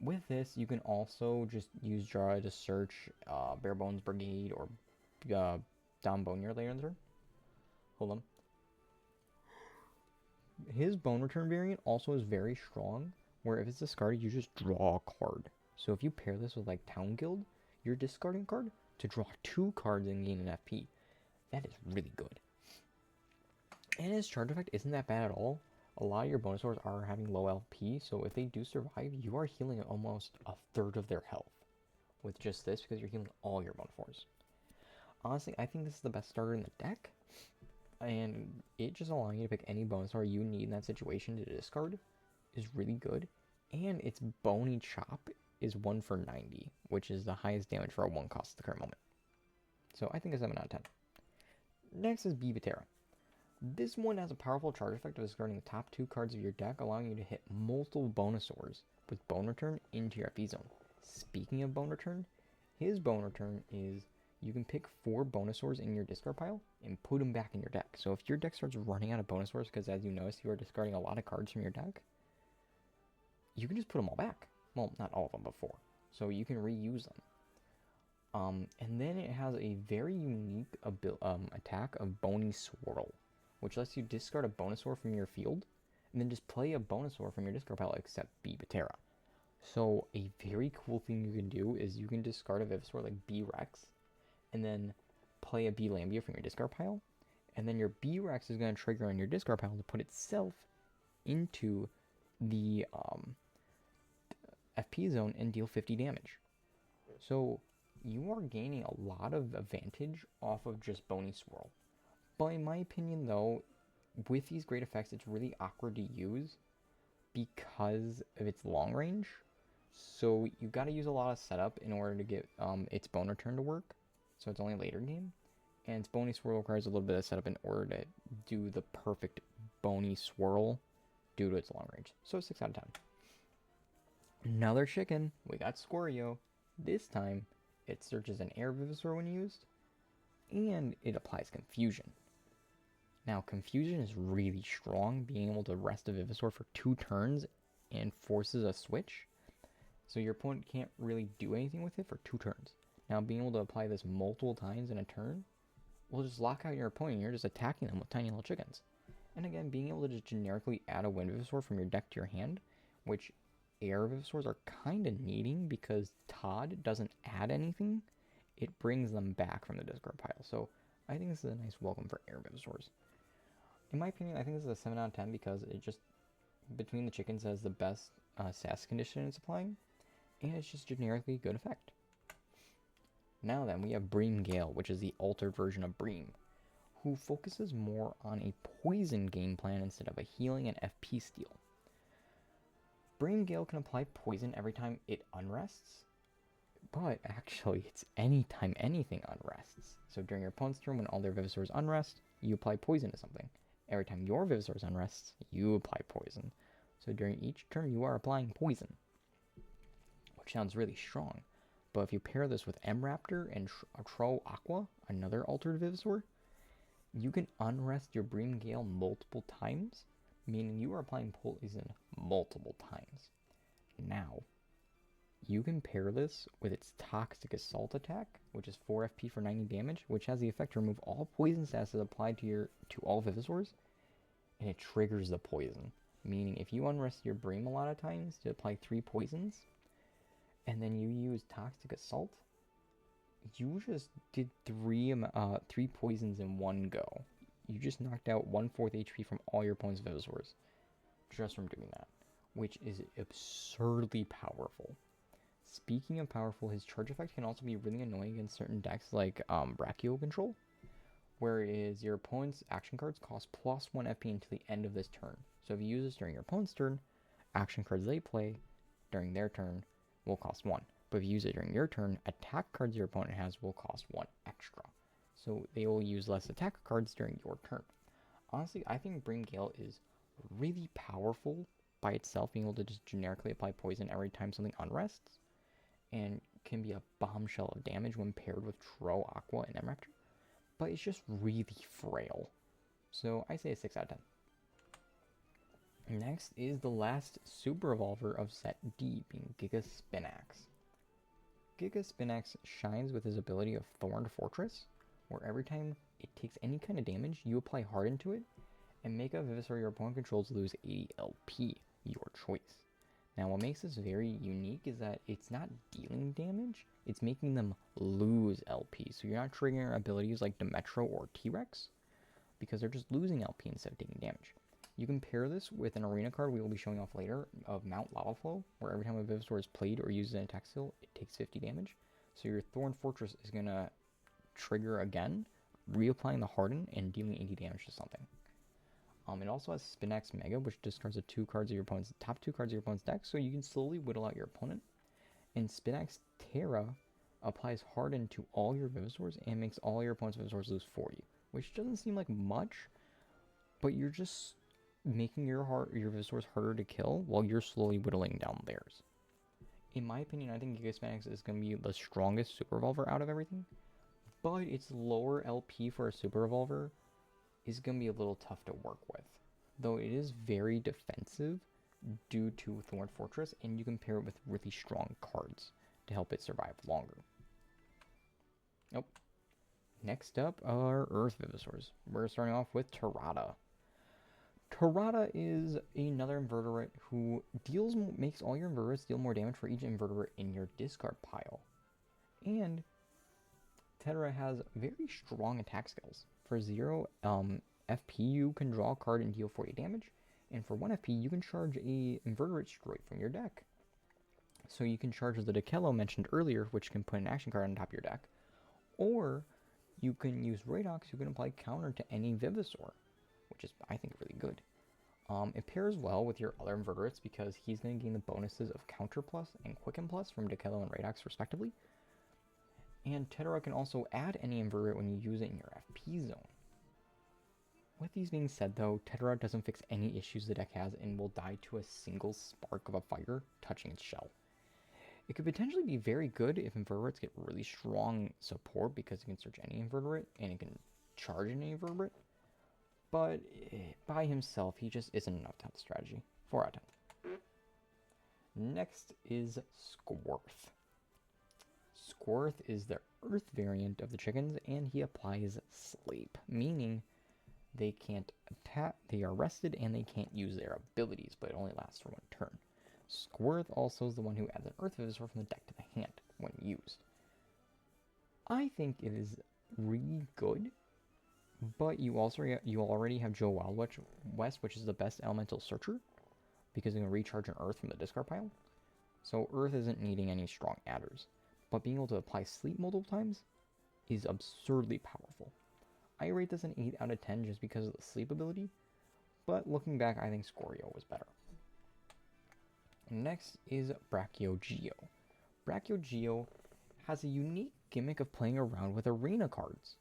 With this, you can also just use Jara to search Bare Bones Brigade or Dom Bonnier later in the turn. Hold on. His Bone Return variant also is very strong, where if it's discarded, you just draw a card. So if you pair this with like Town Guild, you're discarding a card to draw 2 cards and gain an FP. That is really good. And his charge effect isn't that bad at all. A lot of your Boneysaurs are having low LP, so if they do survive, you are healing almost a third of their health with just this because you're healing all your Boneysaurs. Honestly, I think this is the best starter in the deck, and it just allowing you to pick any Boneysaur you need in that situation to discard is really good. And its Bony Chop is 1 for 90, which is the highest damage for a 1 cost at the current moment. So I think a 7 out of 10. Next is Bibatera. This one has a powerful charge effect of discarding the top 2 cards of your deck, allowing you to hit multiple Boneysaurs with Bone Return into your FE zone. Speaking of Bone Return, his Bone Return is you can pick 4 Boneysaurs in your discard pile and put them back in your deck. So if your deck starts running out of Boneysaurs, because as you notice, you are discarding a lot of cards from your deck, you can just put them all back. Well, not all of them, but 4. So you can reuse them. And then it has a very unique attack of Bony Swirl, which lets you discard a Boneysaur from your field, and then just play a Boneysaur from your discard pile except Bibatera. So a very cool thing you can do is you can discard a Venusaur like B-Rex, and then play a B Lambia from your discard pile, and then your B-Rex is going to trigger on your discard pile to put itself into the FP zone and deal 50 damage. So you are gaining a lot of advantage off of just Bony Swirl. But in my opinion, though, with these great effects, it's really awkward to use because of its long range. So you got to use a lot of setup in order to get its Bone Return to work. So it's only later game. And its Bony Swirl requires a little bit of setup in order to do the perfect Bony Swirl due to its long range. So 6 out of 10. Another chicken. We got Squirreo. This time, it searches an air Venusaur when used, and it applies Confusion. Now, Confusion is really strong, being able to rest a Venusaur for 2 turns and forces a switch. So your opponent can't really do anything with it for 2 turns. Now, being able to apply this multiple times in a turn will just lock out your opponent. You're just attacking them with tiny little chickens. And again, being able to just generically add a Wind Venusaur from your deck to your hand, which air Venusaurs are kind of needing because Todd doesn't add anything. It brings them back from the discard pile. So I think this is a nice welcome for air Venusaurs. In my opinion, I think this is a 7 out of 10 because it just, between the chickens, has the best SAS condition it's applying, and it's just generically a good effect. Now then, we have Bream Gale, which is the altered version of Bream, who focuses more on a poison game plan instead of a healing and FP steal. Bream Gale can apply poison every time it unrests, but actually it's anytime anything unrests. So during your opponent's turn, when all their Venusaurs unrest, you apply poison to something. Every time your Venusaurs unrests, you apply poison. So during each turn, you are applying poison, which sounds really strong. But if you pair this with M-Raptor and Tro Aqua, another altered Venusaur, you can unrest your Bream Gale multiple times, meaning you are applying poison multiple times. Now, you can pair this with its Toxic Assault attack, which is 4 FP for 90 damage, which has the effect to remove all poison statuses applied to all Venusaurs, and it triggers the poison. Meaning, if you unrest your Bream a lot of times to apply 3 poisons, and then you use Toxic Assault, you just did 3 poisons in one go. You just knocked out 1/4 HP from all your opponent's Venusaurs just from doing that, which is absurdly powerful. Speaking of powerful, his charge effect can also be really annoying against certain decks like Brachio Control, whereas your opponent's action cards cost +1 FP until the end of this turn. So if you use this during your opponent's turn, action cards they play during their turn will cost 1. But if you use it during your turn, attack cards your opponent has will cost 1 extra. So they will use less attack cards during your turn. Honestly, I think Bream Gale is really powerful by itself, being able to just generically apply poison every time something unrests, and can be a bombshell of damage when paired with Tro, Aqua, and M-Raptor. But it's just really frail. So I say a 6 out of 10. Next is the last Super Evolver of set D, being Giga Spinax. Giga Spinax shines with his ability of Thorned Fortress, where every time it takes any kind of damage, you apply Harden to it, and make a Venusaur your opponent controls lose 80 LP, your choice. Now what makes this very unique is that it's not dealing damage, it's making them lose LP, so you're not triggering abilities like Demetro or T-Rex, because they're just losing LP instead of taking damage. You can pair this with an arena card we will be showing off later of Mount Lava Flow, where every time a Venusaur is played or uses an attack skill, it takes 50 damage. So your Thorn Fortress is going to trigger again, reapplying the Harden and dealing 80 damage to something. It also has Spinax Mega, which discards the top 2 cards of your opponent's deck, so you can slowly whittle out your opponent. And Spinax Terra applies Harden to all your Venusaurs and makes all your opponent's Venusaurs lose 40, which doesn't seem like much, but you're just making your Venusaurs harder to kill while you're slowly whittling down theirs. In my opinion, I think Giga Spinax is going to be the strongest Super Evolver out of everything, but its lower LP for a Super Evolver is going to be a little tough to work with, though it is very defensive due to Thorn Fortress, and you can pair it with really strong cards to help it survive longer. Nope. Next up are Earth Venusaurs. We're starting off with Tirada. Tirada is another invertebrate who makes all your invertebrates deal more damage for each invertebrate in your discard pile. And Tirada has very strong attack skills. For 0 FP, you can draw a card and deal 40 damage. And for 1 FP, you can charge a invertebrate straight from your deck. So you can charge the Dekello mentioned earlier, which can put an action card on top of your deck. Or you can use Radox, who can apply counter to any Venusaur, which is, I think, really good. It pairs well with your other invertebrates because he's going to gain the bonuses of Counter Plus and Quicken Plus from Dekello and Radox, respectively. And Tedera can also add any invertebrate when you use it in your FP zone. With these being said, though, Tedera doesn't fix any issues the deck has and will die to a single spark of a fire touching its shell. It could potentially be very good if invertebrates get really strong support because it can search any invertebrate and it can charge any invertebrate. But by himself, he just isn't enough to have the strategy. 4 out of 10. Next is Squirth. Squirth is the Earth variant of the chickens, and he applies Sleep, meaning they can't attack, they are rested, and they can't use their abilities, but it only lasts for 1 turn. Squirth also is the one who adds an Earth Venusaur from the deck to the hand when used. I think it is really good, but you already have Joe Wild West, which is the best elemental searcher, because it can recharge an Earth from the discard pile. So Earth isn't needing any strong adders, but being able to apply Sleep multiple times is absurdly powerful. I rate this an 8 out of 10 just because of the Sleep ability, but looking back, I think Scorio was better. Next is Brachio-Geo. Brachio-Geo has a unique gimmick of playing around with arena cards.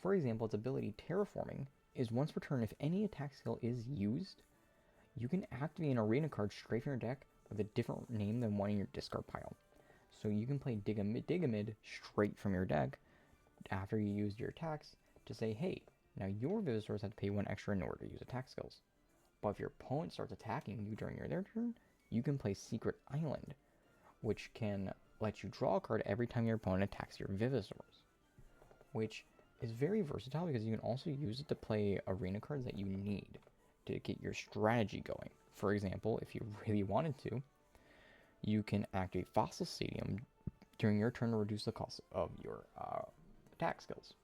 For example, its ability Terraforming is once per turn if any attack skill is used, you can activate an arena card straight from your deck with a different name than one in your discard pile. So you can play Dig-a-Mid straight from your deck after you used your attacks to say, hey, now your Venusaurs have to pay 1 extra in order to use attack skills. But if your opponent starts attacking you during their turn, you can play Secret Island, which can let you draw a card every time your opponent attacks your Venusaurs, which is very versatile because you can also use it to play arena cards that you need to get your strategy going. For example, if you really wanted to, you can activate Fossil Stadium during your turn to reduce the cost of your attack skills.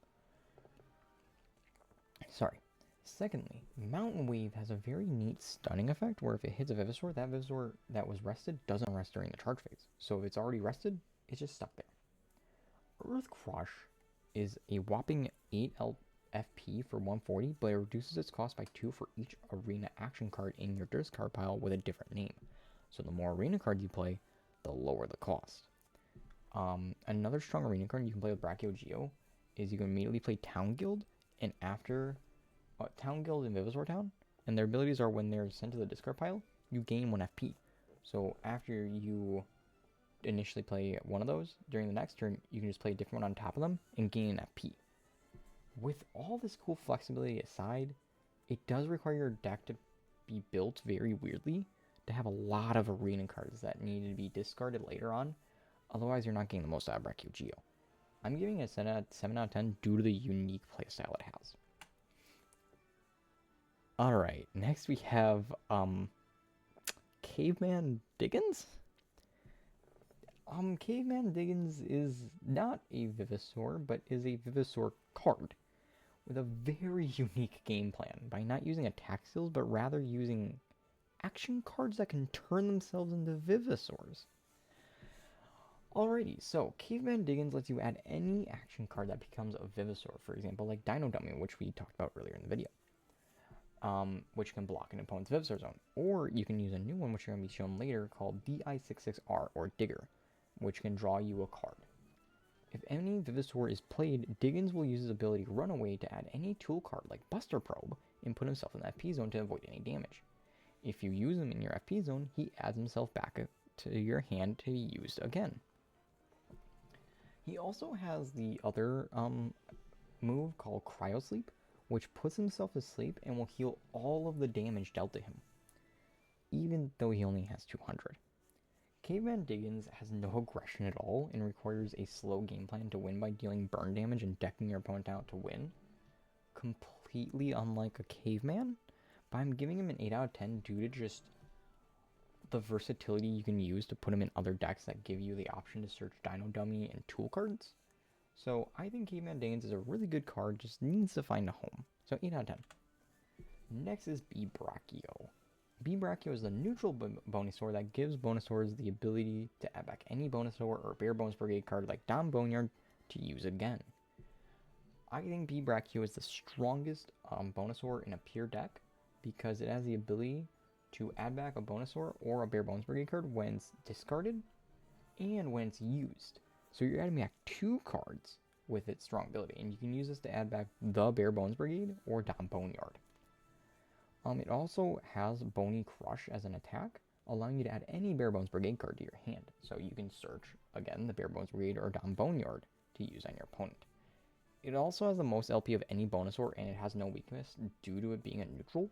Sorry. Secondly, Mountain Wave has a very neat stunning effect where if it hits a Vivisaur, that Vivisaur that was rested doesn't rest during the charge phase. So if it's already rested, it's just stuck there. Earth Crush is a whopping 8 FP for 140, but it reduces its cost by 2 for each arena action card in your discard pile with a different name. So the more arena cards you play, the lower the cost. Another strong arena card you can play with Brachio Geo is you can immediately play Town Guild, and after Town Guild and Vivisaur Town, and their abilities are when they're sent to the discard pile, you gain 1 FP. So after you initially play one of those, during the next turn, you can just play a different one on top of them and gain an FP. With all this cool flexibility aside, it does require your deck to be built very weirdly to have a lot of arena cards that need to be discarded later on. Otherwise, you're not getting the most out of Brachio Geo. I'm giving it a 7 out of 10 due to the unique playstyle it has. Alright, next we have Caveman Diggins? Caveman Diggins is not a Vivisaur, but is a Vivisaur card with a very unique game plan by not using attack skills, but rather using action cards that can turn themselves into Vivisaurs. Alrighty, so Caveman Diggins lets you add any action card that becomes a Vivisaur, for example, like Dino Dummy, which we talked about earlier in the video, which can block an opponent's Vivisaur zone. Or you can use a new one, which are going to be shown later, called DI66R, or Digger, which can draw you a card. If any Vivisaur is played, Diggins will use his ability Runaway to add any tool card like Buster Probe and put himself in the FP zone to avoid any damage. If you use him in your FP zone, he adds himself back to your hand to be used again. He also has the other move called Cryo Sleep, which puts himself to sleep and will heal all of the damage dealt to him, even though he only has 200. Caveman Diggins has no aggression at all and requires a slow game plan to win by dealing burn damage and decking your opponent out to win. Completely unlike a Caveman, but I'm giving him an 8 out of 10 due to just the versatility you can use to put him in other decks that give you the option to search Dino Dummy and tool cards. So I think Caveman Diggins is a really good card, just needs to find a home. So 8 out of 10. Next is B-Brachio. B-Brachio is the neutral Boneysaur that gives Boneysaurs the ability to add back any Boneysaur or Bare Bones Brigade card like Dom Boneyard to use again. I think B-Brachio is the strongest Boneysaur in a pure deck because it has the ability to add back a Boneysaur or a Bare Bones Brigade card when it's discarded and when it's used. So you're adding back 2 cards with its strong ability, and you can use this to add back the Bare Bones Brigade or Dom Boneyard. It also has Bony Crush as an attack, allowing you to add any Bare Bones Brigade card to your hand. So you can search, again, the Bare Bones Brigade or Dom Boneyard to use on your opponent. It also has the most LP of any Boneysaur, and it has no weakness due to it being a neutral.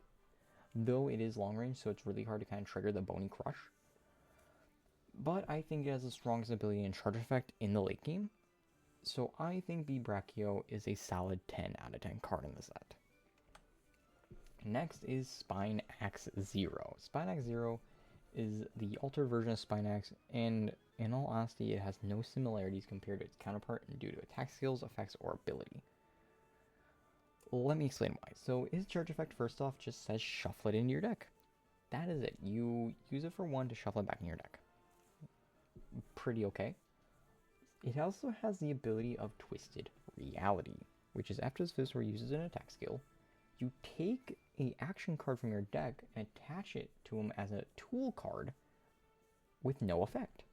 Though it is long range, so it's really hard to kind of trigger the Bony Crush. But I think it has the strongest ability and charge effect in the late game. So I think B-Brachio is a solid 10 out of 10 card in the set. Next is Spinax Zero. Spinax Zero is the altered version of Spinax, and in all honesty, it has no similarities compared to its counterpart due to attack skills, effects, or ability. Let me explain why. So his charge effect, first off, just says shuffle it into your deck. That is it. You use it for 1 to shuffle it back in your deck. Pretty okay. It also has the ability of Twisted Reality, which is after this Vivisaur uses an attack skill, you take an action card from your deck and attach it to him as a tool card with no effect.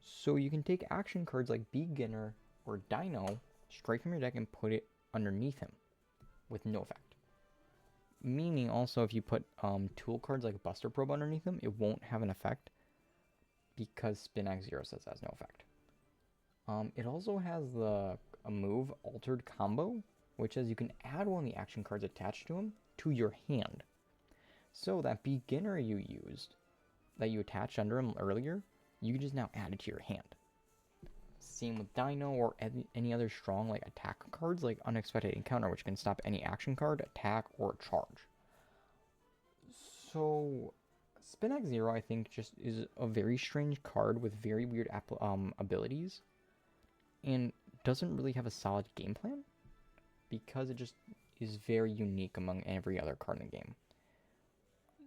So you can take action cards like Beginner or Dino straight from your deck and put it underneath him with no effect. Meaning also if you put tool cards like Buster Probe underneath him, it won't have an effect because Spinax Zero says it has no effect. It also has a move, Altered Combo, which says you can add one of the action cards attached to him to your hand. So that Beginner you used, that you attached under him earlier, you can just now add it to your hand. Same with Dino or any other strong like attack cards like Unexpected Encounter, which can stop any action card, attack, or charge. So, Spinax Zero, I think, just is a very strange card with very weird abilities, and doesn't really have a solid game plan because it just is very unique among every other card in the game.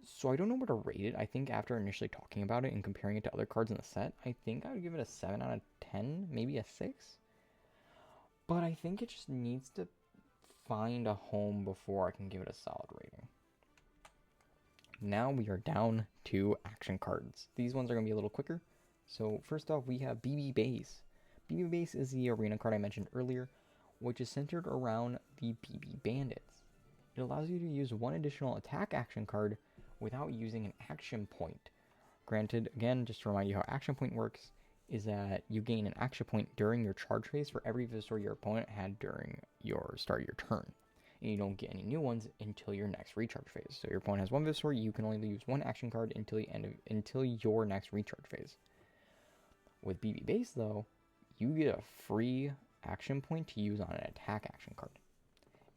So I don't know where to rate it. I think after initially talking about it and comparing it to other cards in the set, I think I would give it a 7 out of 10, maybe a 6. But I think it just needs to find a home before I can give it a solid rating. Now we are down to action cards. These ones are going to be a little quicker. So first off, we have BB Base. BB Base is the arena card I mentioned earlier, which is centered around the BB Bandits. It allows you to use one additional attack action card without using an action point. Granted, again, just to remind you how action point works, is that you gain an action point during your charge phase for every Venusaur your opponent had during your start of your turn. And you don't get any new ones until your next recharge phase. So your opponent has one Venusaur, you can only use one action card until your next recharge phase. With BB Base though, you get a free action point to use on an attack action card.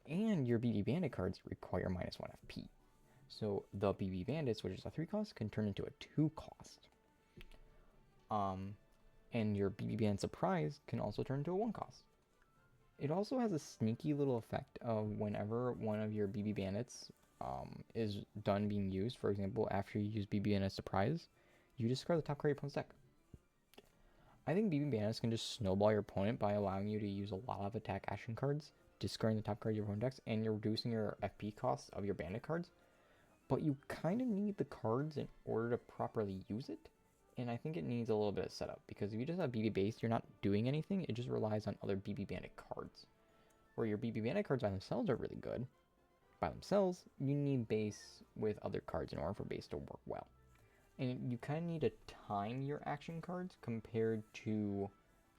And your BB Bandit cards require -1 FP. So the BB Bandits, which is a 3 cost, can turn into a 2 cost. And your BB Bandit Surprise can also turn into a 1 cost. It also has a sneaky little effect of whenever one of your BB Bandits is done being used. For example, after you use BB Bandit Surprise, you discard the top card of your opponent's deck. I think BB Bandits can just snowball your opponent by allowing you to use a lot of attack action cards, discarding the top card of your opponent's decks, and you're reducing your FP costs of your Bandit cards. But you kind of need the cards in order to properly use it. And I think it needs a little bit of setup, because if you just have BB Base, you're not doing anything. It just relies on other BB Bandit cards. Where your BB Bandit cards by themselves are really good. By themselves, you need Base with other cards in order for Base to work well. And you kind of need to time your action cards compared to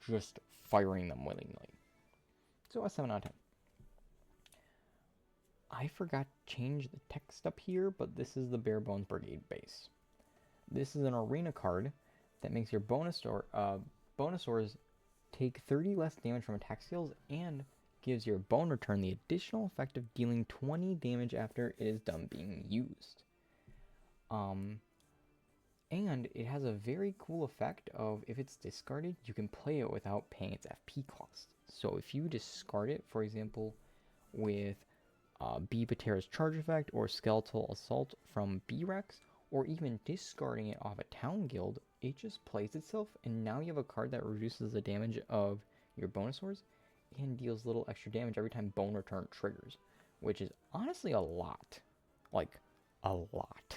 just firing them willy-nilly. So a 7 out of 10. I forgot to change the text up here, but this is the Bare Bones Brigade Base. This is an arena card that makes your Boneysaurs take 30 less damage from attack skills and gives your Bone Return the additional effect of dealing 20 damage after it is done being used. And it has a very cool effect of, if it's discarded, you can play it without paying its FP cost. So if you discard it, for example, with B. Patera's Charge Effect or Skeletal Assault from B-Rex, or even discarding it off a Town Guild, it just plays itself, and now you have a card that reduces the damage of your Boneysaurs and deals little extra damage every time Bone Return triggers, which is honestly a lot. Like, a lot.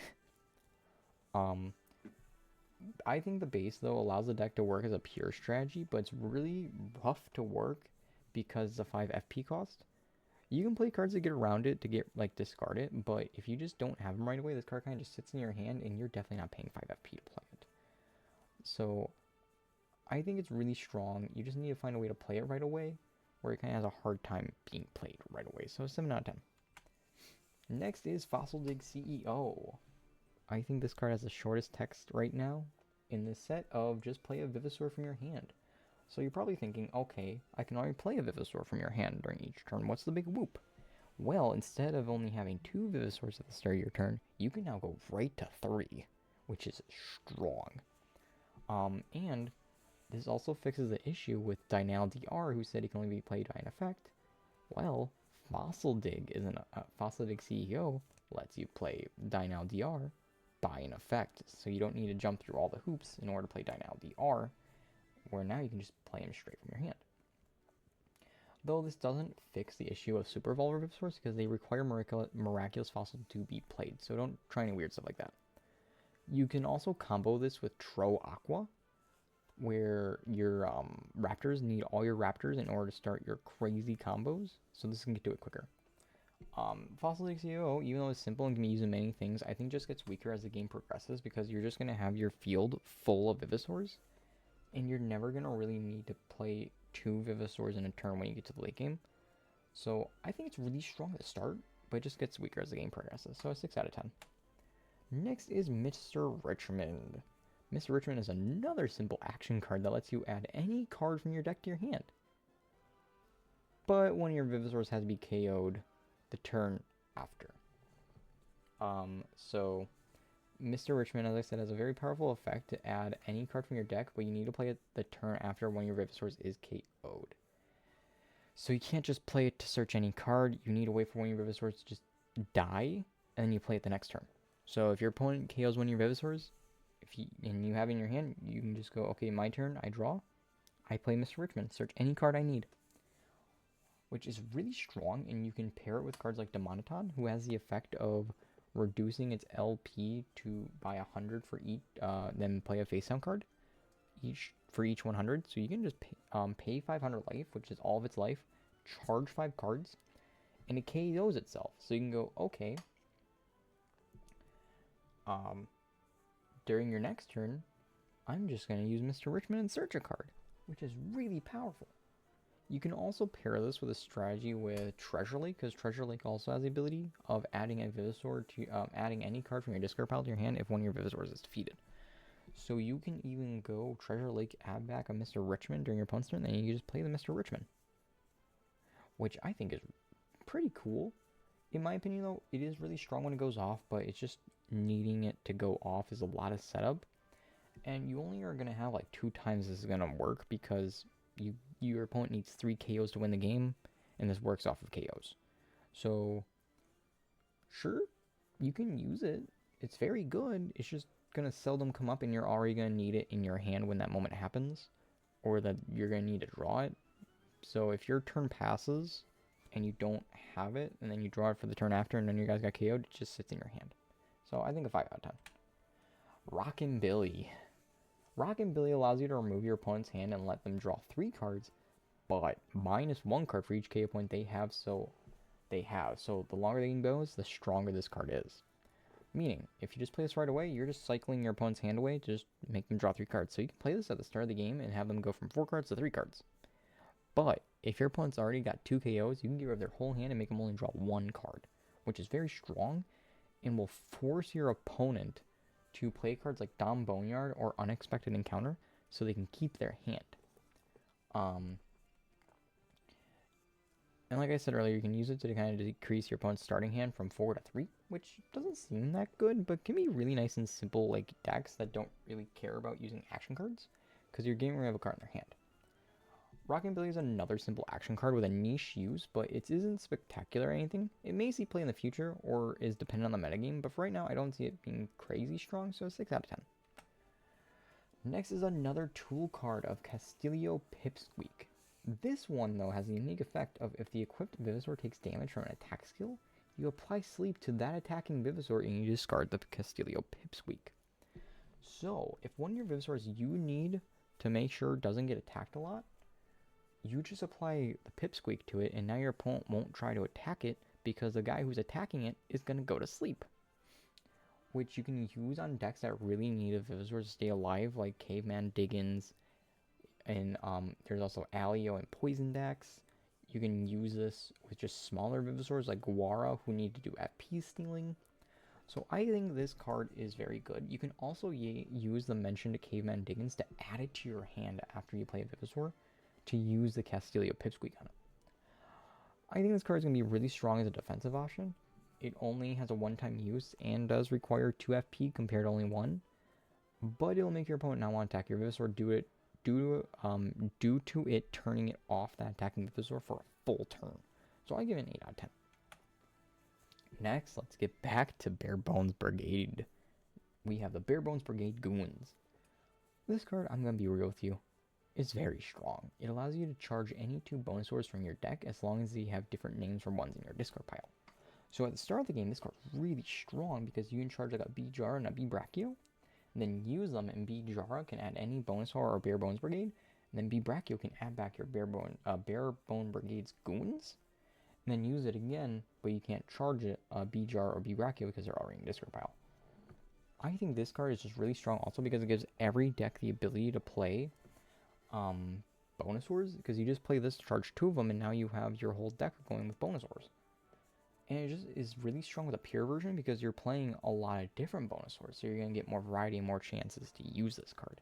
I think the base, though, allows the deck to work as a pure strategy, but it's really rough to work because it's a 5 FP cost. You can play cards to get around it, to get, like, discard it, but if you just don't have them right away, this card kind of just sits in your hand, and you're definitely not paying 5 FP to play it. So, I think it's really strong. You just need to find a way to play it right away, where it kind of has a hard time being played right away. So, 7 out of 10. Next is Fossil Dig CEO. I think this card has the shortest text right now in this set of just play a Venusaur from your hand. So you're probably thinking, okay, I can already play a Venusaur from your hand during each turn. What's the big whoop? Well, instead of only having 2 Venusaurs at the start of your turn, you can now go right to 3, which is strong. And this also fixes the issue with Dynal DR, who said he can only be played by an effect. Well, Fossil Dig CEO lets you play Dynal DR by an effect, so you don't need to jump through all the hoops in order to play Dynal DR, where now you can just play him straight from your hand. Though this doesn't fix the issue of Super Evolver Venusaurs, because they require Miraculous Fossil to be played, so don't try any weird stuff like that. You can also combo this with Tro Aqua, where your Raptors need all your Raptors in order to start your crazy combos, so this can do it quicker. Fossil Dig CEO, even though it's simple and can be used in many things, I think just gets weaker as the game progresses, because you're just going to have your field full of Venusaurs, and you're never going to really need to play 2 Venusaurs in a turn when you get to the late game. So I think it's really strong at the start, but it just gets weaker as the game progresses, so a 6 out of 10. Next is Mr. Richmond. Mr. Richmond is another simple action card that lets you add any card from your deck to your hand. But one of your Venusaurs has to be KO'd the turn after. So Mr. Richmond, as I said, has a very powerful effect to add any card from your deck, but you need to play it the turn after one of your Vivisaurs is KO'd. So you can't just play it to search any card. You need to wait for one of your Vivisaurs to just die, and then you play it the next turn. So if your opponent KOs one of your Vivisaurs, and you have it in your hand, you can just go, okay, my turn, I draw. I play Mr. Richmond, search any card I need. Which is really strong, and you can pair it with cards like Demoniton, who has the effect of reducing its LP by 100 for each, then play a face down card for each 100. So you can just pay 500 life, which is all of its life, charge 5 cards, and it KOs itself. So you can go, okay, during your next turn, I'm just going to use Mr. Richmond and search a card, which is really powerful. You can also pair this with a strategy with Treasure Lake, because Treasure Lake also has the ability of adding a Vivisaur to adding any card from your discard pile to your hand if one of your Vivisaurs is defeated. So you can even go Treasure Lake, add back a Mr. Richmond during your opponent's turn, and you just play the Mr. Richmond, which I think is pretty cool. In my opinion, though, it is really strong when it goes off, but it's just needing it to go off is a lot of setup, and you only are going to have like 2 times this is going to work, because your opponent needs 3 KOs to win the game, and this works off of KOs. So, sure, you can use it. It's very good. It's just going to seldom come up, and you're already going to need it in your hand when that moment happens, or that you're going to need to draw it. So if your turn passes, and you don't have it, and then you draw it for the turn after, and then you guys got KO'd, it just sits in your hand. So I think a 5 out of 10. Rockin' Billy. Rockin' Billy allows you to remove your opponent's hand and let them draw 3 cards, but -1 card for each KO point they have. So the longer the game goes, the stronger this card is. Meaning, if you just play this right away, you're just cycling your opponent's hand away to just make them draw 3 cards. So you can play this at the start of the game and have them go from 4 cards to 3 cards. But if your opponent's already got 2 KOs, you can get rid of their whole hand and make them only draw 1 card, which is very strong and will force your opponent to play cards like Dom Boneyard or Unexpected Encounter so they can keep their hand. And like I said earlier, you can use it to kind of decrease your opponent's starting hand from 4 to 3, which doesn't seem that good, but can be really nice and simple like decks that don't really care about using action cards, because your game will have a card in their hand. Rockin' Billy is another simple action card with a niche use, but it isn't spectacular or anything. It may see play in the future, or is dependent on the metagame, but for right now I don't see it being crazy strong, so 6 out of 10. Next is another tool card of Castillo Pipsqueak. This one, though, has the unique effect of if the equipped Vivisaur takes damage from an attack skill, you apply sleep to that attacking Vivisaur and you discard the Castillo Pipsqueak. So, if one of your Vivisaurs you need to make sure it doesn't get attacked a lot, you just apply the Pipsqueak to it, and now your opponent won't try to attack it because the guy who's attacking it is going to go to sleep. Which you can use on decks that really need a Vivisaur to stay alive, like Caveman Diggins, and there's also Alio and Poison decks. You can use this with just smaller Vivisaurs like Guara, who need to do FP stealing. So I think this card is very good. You can also use the mentioned Caveman Diggins to add it to your hand after you play a Vivisaur, to use the Castillo Pipsqueak on it. I think this card is going to be really strong as a defensive option. It only has a one-time use and does require 2 FP compared to only 1, but it'll make your opponent not want to attack your Vivisaur due to it turning it off that attacking Vivisaur for a full turn. So I give it an 8 out of 10. Next, let's get back to Bare Bones Brigade. We have the Bare Bones Brigade Goons. This card, I'm going to be real with you, is very strong. It allows you to charge any 2 Boneysaurs from your deck as long as they have different names from ones in your discard pile. So at the start of the game, this card's really strong because you can charge like a B-Jar and a B-Brachio, and then use them, and B-Jara can add any Boneysaur or Bare Bones Brigade, and then B-Brachio can add back your Bare Bone Brigade's Goons, and then use it again, but you can't charge it B-Jar or B-Brachio because they're already in discard pile. I think this card is just really strong also because it gives every deck the ability to play Boneysaurs, because you just play this to charge 2 of them, and now you have your whole deck going with Boneysaurs. And it just is really strong with a pure version because you're playing a lot of different Boneysaurs, so you're going to get more variety and more chances to use this card.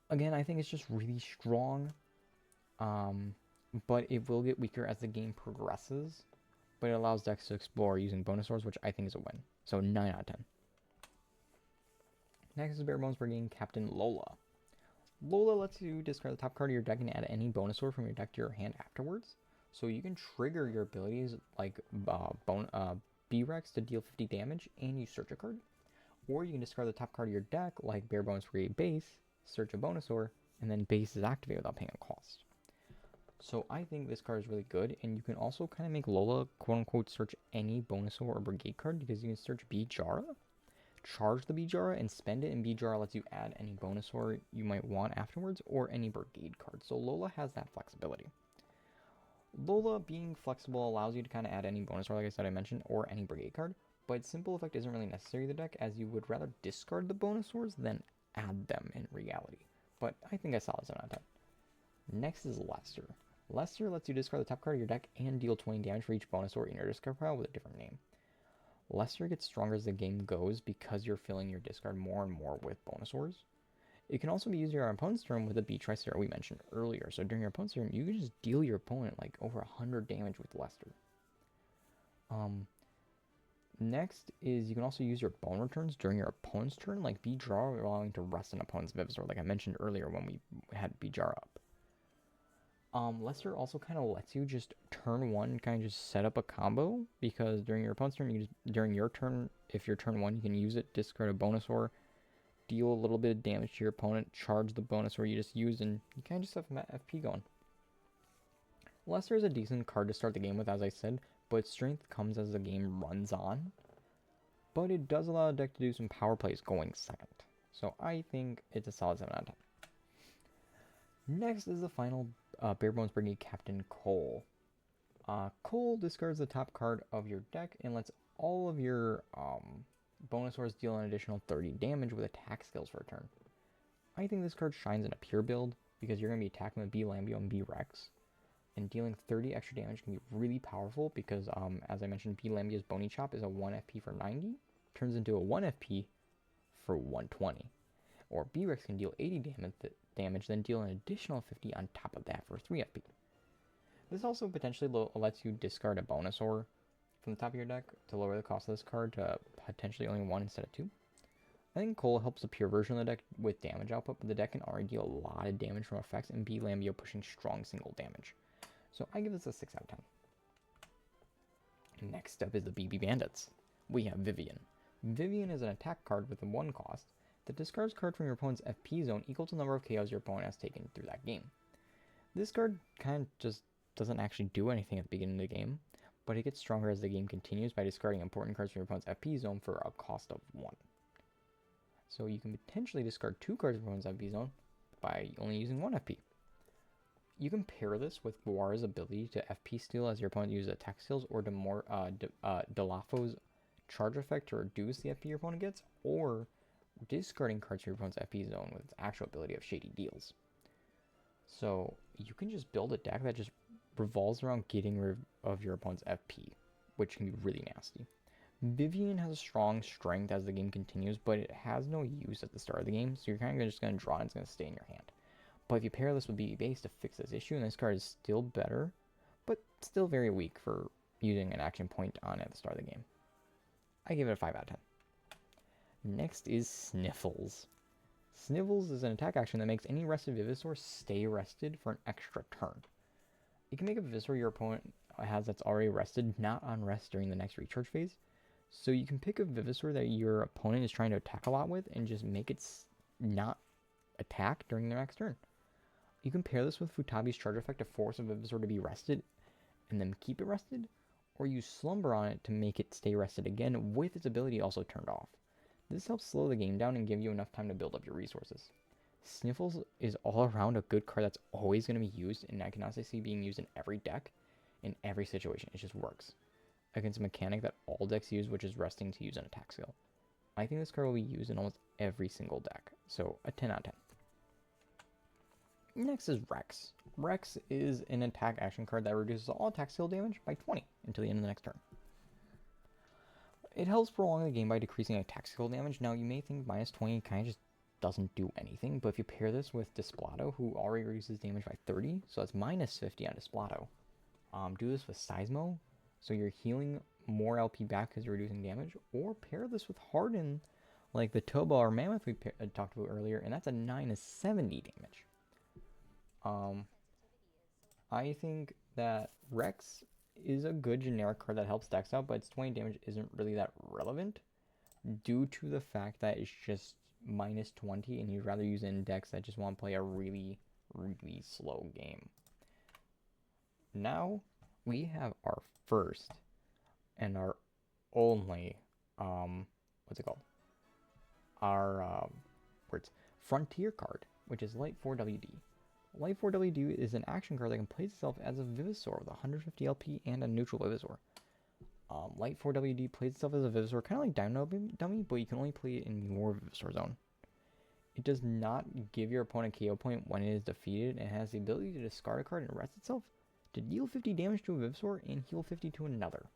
Again, I think it's just really strong, but it will get weaker as the game progresses, but it allows decks to explore using Boneysaurs, which I think is a win. So 9 out of 10. Next is Bare Bones Brigade Captain Lola. Lola lets you discard the top card of your deck and add any Boneysaur from your deck to your hand afterwards. So you can trigger your abilities like B-Rex to deal 50 damage and you search a card. Or you can discard the top card of your deck like Bare Bones Brigade Base, search a Boneysaur, and then Base is activated without paying a cost. So I think this card is really good, and you can also kind of make Lola quote-unquote search any Boneysaur or Brigade card because you can search Bijara, charge the Bijara, and spend it, and Bijara lets you add any Boneysaur you might want afterwards, or any Brigade card. So Lola has that flexibility. Lola being flexible allows you to kind of add any Boneysaur, like I said I mentioned, or any Brigade card, but its simple effect isn't really necessary to the deck, as you would rather discard the Boneysaurs than add them in reality. But I think I saw this 7 out of 10. Next is Lester. Lester lets you discard the top card of your deck and deal 20 damage for each Boneysaur in your discard pile with a different name. Lester gets stronger as the game goes because you're filling your discard more and more with Boneysaurs. It can also be used in your opponent's turn with the Tricera we mentioned earlier. So during your opponent's turn, you can just deal your opponent like over 100 damage with Lester. Next is you can also use your bone returns during your opponent's turn, like Bijara, allowing to rest an opponent's Vivazor, like I mentioned earlier when we had Bijara up. Lester also kind of lets you just turn one kind of just set up a combo, because during your opponent's turn, during your turn, if you're turn 1, you can use it, discard a Boneysaur, deal a little bit of damage to your opponent, charge the Boneysaur you just used, and you kind of just have FP going. Lester is a decent card to start the game with, as I said, but strength comes as the game runs on. But it does allow the deck to do some power plays going second. So I think it's a solid 7 out of 10. Next is the final Bare Bones Brigade Captain Cole. Cole discards the top card of your deck and lets all of your Boneysaurs deal an additional 30 damage with attack skills for a turn. I think this card shines in a pure build because you're going to be attacking with B-Lambio and B-Rex. And dealing 30 extra damage can be really powerful because, as I mentioned, B-Lambio's Bony Chop is a 1 FP for 90, turns into a 1 FP for 120. Or B-Rex can deal 80 damage, then deal an additional 50 on top of that for 3 FP. This also potentially lets you discard a Boneysaur from the top of your deck to lower the cost of this card to potentially only 1 instead of 2. I think Cole helps the pure version of the deck with damage output, but the deck can already deal a lot of damage from effects, and B-Lambio pushing strong single damage. So I give this a 6 out of 10. Next up is the BB Bandits. We have Vivian. Vivian is an attack card with a 1 cost that discards card from your opponent's FP zone equal to the number of KOs your opponent has taken through that game. This card kind of just doesn't actually do anything at the beginning of the game, but it gets stronger as the game continues by discarding important cards from your opponent's FP zone for a cost of 1. So you can potentially discard 2 cards from your opponent's FP zone by only using 1 FP. You can pair this with Guara's ability to FP steal as your opponent uses attack skills, or Delafo's charge effect to reduce the FP your opponent gets, or discarding cards from your opponent's FP zone with its actual ability of Shady Deals. So you can just build a deck that just revolves around getting rid of your opponent's FP, which can be really nasty. Vivian has a strong strength as the game continues, but it has no use at the start of the game, so you're kind of just going to draw it and it's going to stay in your hand. But if you pair this with BB Base to fix this issue, and this card is still better, but still very weak for using an action point on it at the start of the game. I give it a 5 out of 10. Next is Sniffles. Sniffles is an attack action that makes any rested Vivazor stay rested for an extra turn. You can make a Vivazor your opponent has that's already rested not on rest during the next recharge phase. So you can pick a Vivazor that your opponent is trying to attack a lot with and just make it not attack during their next turn. You can pair this with Futabi's charge effect to force a Vivazor to be rested and then keep it rested, or use Slumber on it to make it stay rested again with its ability also turned off. This helps slow the game down and give you enough time to build up your resources. Sniffles is all around a good card that's always going to be used, and I can honestly see being used in every deck, in every situation. It just works against a mechanic that all decks use, which is resting to use an attack skill. I think this card will be used in almost every single deck, so a 10 out of 10. Next is Rex. Rex is an attack action card that reduces all attack skill damage by 20 until the end of the next turn. It helps prolong the game by decreasing attack skill damage. Now, you may think minus 20 kind of just doesn't do anything, but if you pair this with Desplato, who already reduces damage by 30, so that's minus 50 on Desplato. Do this with Seismo, so you're healing more LP back because you're reducing damage, or pair this with Harden, like the Toba or Mammoth we talked about earlier, and that's a 9 to 70 damage. Um, I think that Rex is a good generic card that helps decks out, but its 20 damage isn't really that relevant due to the fact that it's just minus 20 and you'd rather use it in decks that just want to play a really, really slow game. Now we have our first and our only, what's it called? Our words Frontier card, which is Light 4WD. Light 4WD is an action card that can play itself as a Vivisaur with 150 LP and a neutral Vivisaur. Light 4WD plays itself as a Vivisaur, kind of like Dino Dummy, but you can only play it in your Vivisaur zone. It does not give your opponent KO point when it is defeated, and has the ability to discard a card and rest itself to deal 50 damage to a Vivisaur and heal 50 to another.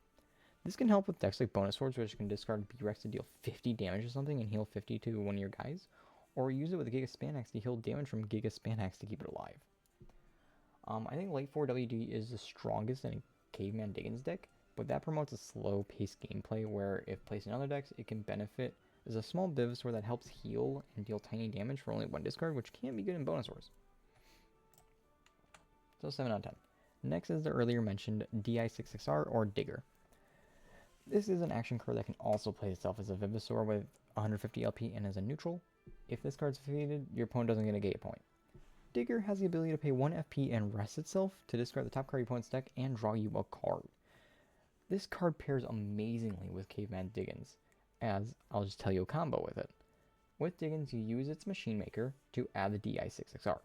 This can help with decks like Boneysaurs, which can discard B-Rex to deal 50 damage to something and heal 50 to one of your guys, or use it with Giga Spanax to heal damage from Giga Spanax to keep it alive. I think Light 4WD is the strongest in a Caveman Diggins deck, but that promotes a slow-paced gameplay where, if placed in other decks, it can benefit as a small Vivisaur that helps heal and deal tiny damage for only one discard, which can be good in Boneysaurs. So 7 out of 10. Next is the earlier mentioned DI66R or Digger. This is an action card that can also play itself as a Vivisaur with 150 LP and as a neutral. If this card's defeated, your opponent doesn't get a gate point. Digger has the ability to pay 1 FP and rest itself to discard the top card of your opponent's deck and draw you a card. This card pairs amazingly with Caveman Diggins, as I'll just tell you a combo with it. With Diggins, you use its Machine Maker to add the DI66R.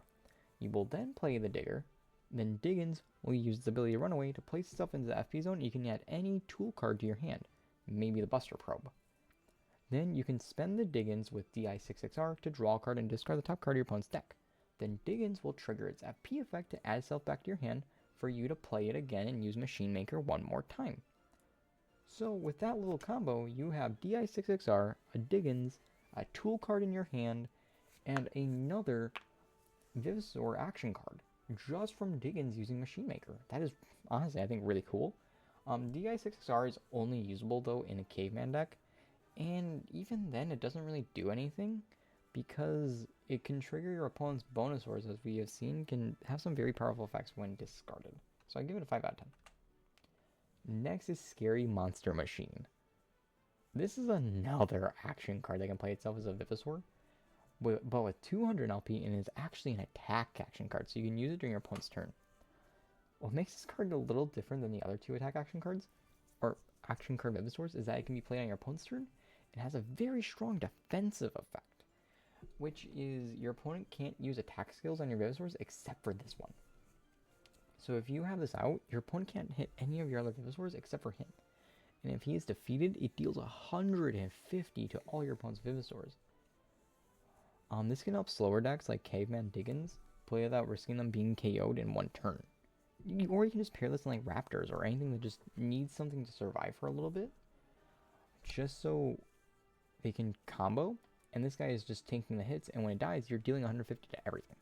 You will then play the Digger, then Diggins will use its ability to run away to place itself into the FP zone. You can add any tool card to your hand, maybe the Buster Probe. Then you can spend the Diggins with DI66R to draw a card and discard the top card of your opponent's deck. Then Diggins will trigger its FP effect to add itself back to your hand for you to play it again and use Machine Maker one more time. So with that little combo, you have DI66R, a Diggins, a tool card in your hand, and another Vivisaur action card, just from Diggins using Machine Maker. That is, honestly, I think really cool. DI66R is only usable, though, in a Caveman deck, and even then, it doesn't really do anything, because it can trigger your opponent's Boneysaurs, as we have seen, can have some very powerful effects when discarded. So I give it a 5 out of 10. Next is Scary Monster Machine. This is another action card that can play itself as a Vivisaur, but with 200 LP, and is actually an attack action card, so you can use it during your opponent's turn. What makes this card a little different than the other two attack action cards, or action card Vivisaurs, is that it can be played on your opponent's turn. It has a very strong defensive effect, which is your opponent can't use attack skills on your Vivisaurs except for this one. So if you have this out, your opponent can't hit any of your other Vivisaurs except for him. And if he is defeated, it deals 150 to all your opponent's Vivisaurs. This can help slower decks like Caveman Diggins play without risking them being KO'd in one turn. Or you can just pair this in like Raptors or anything that just needs something to survive for a little bit, just so they can combo. And this guy is just tanking the hits, and when it dies, you're dealing 150 to everything.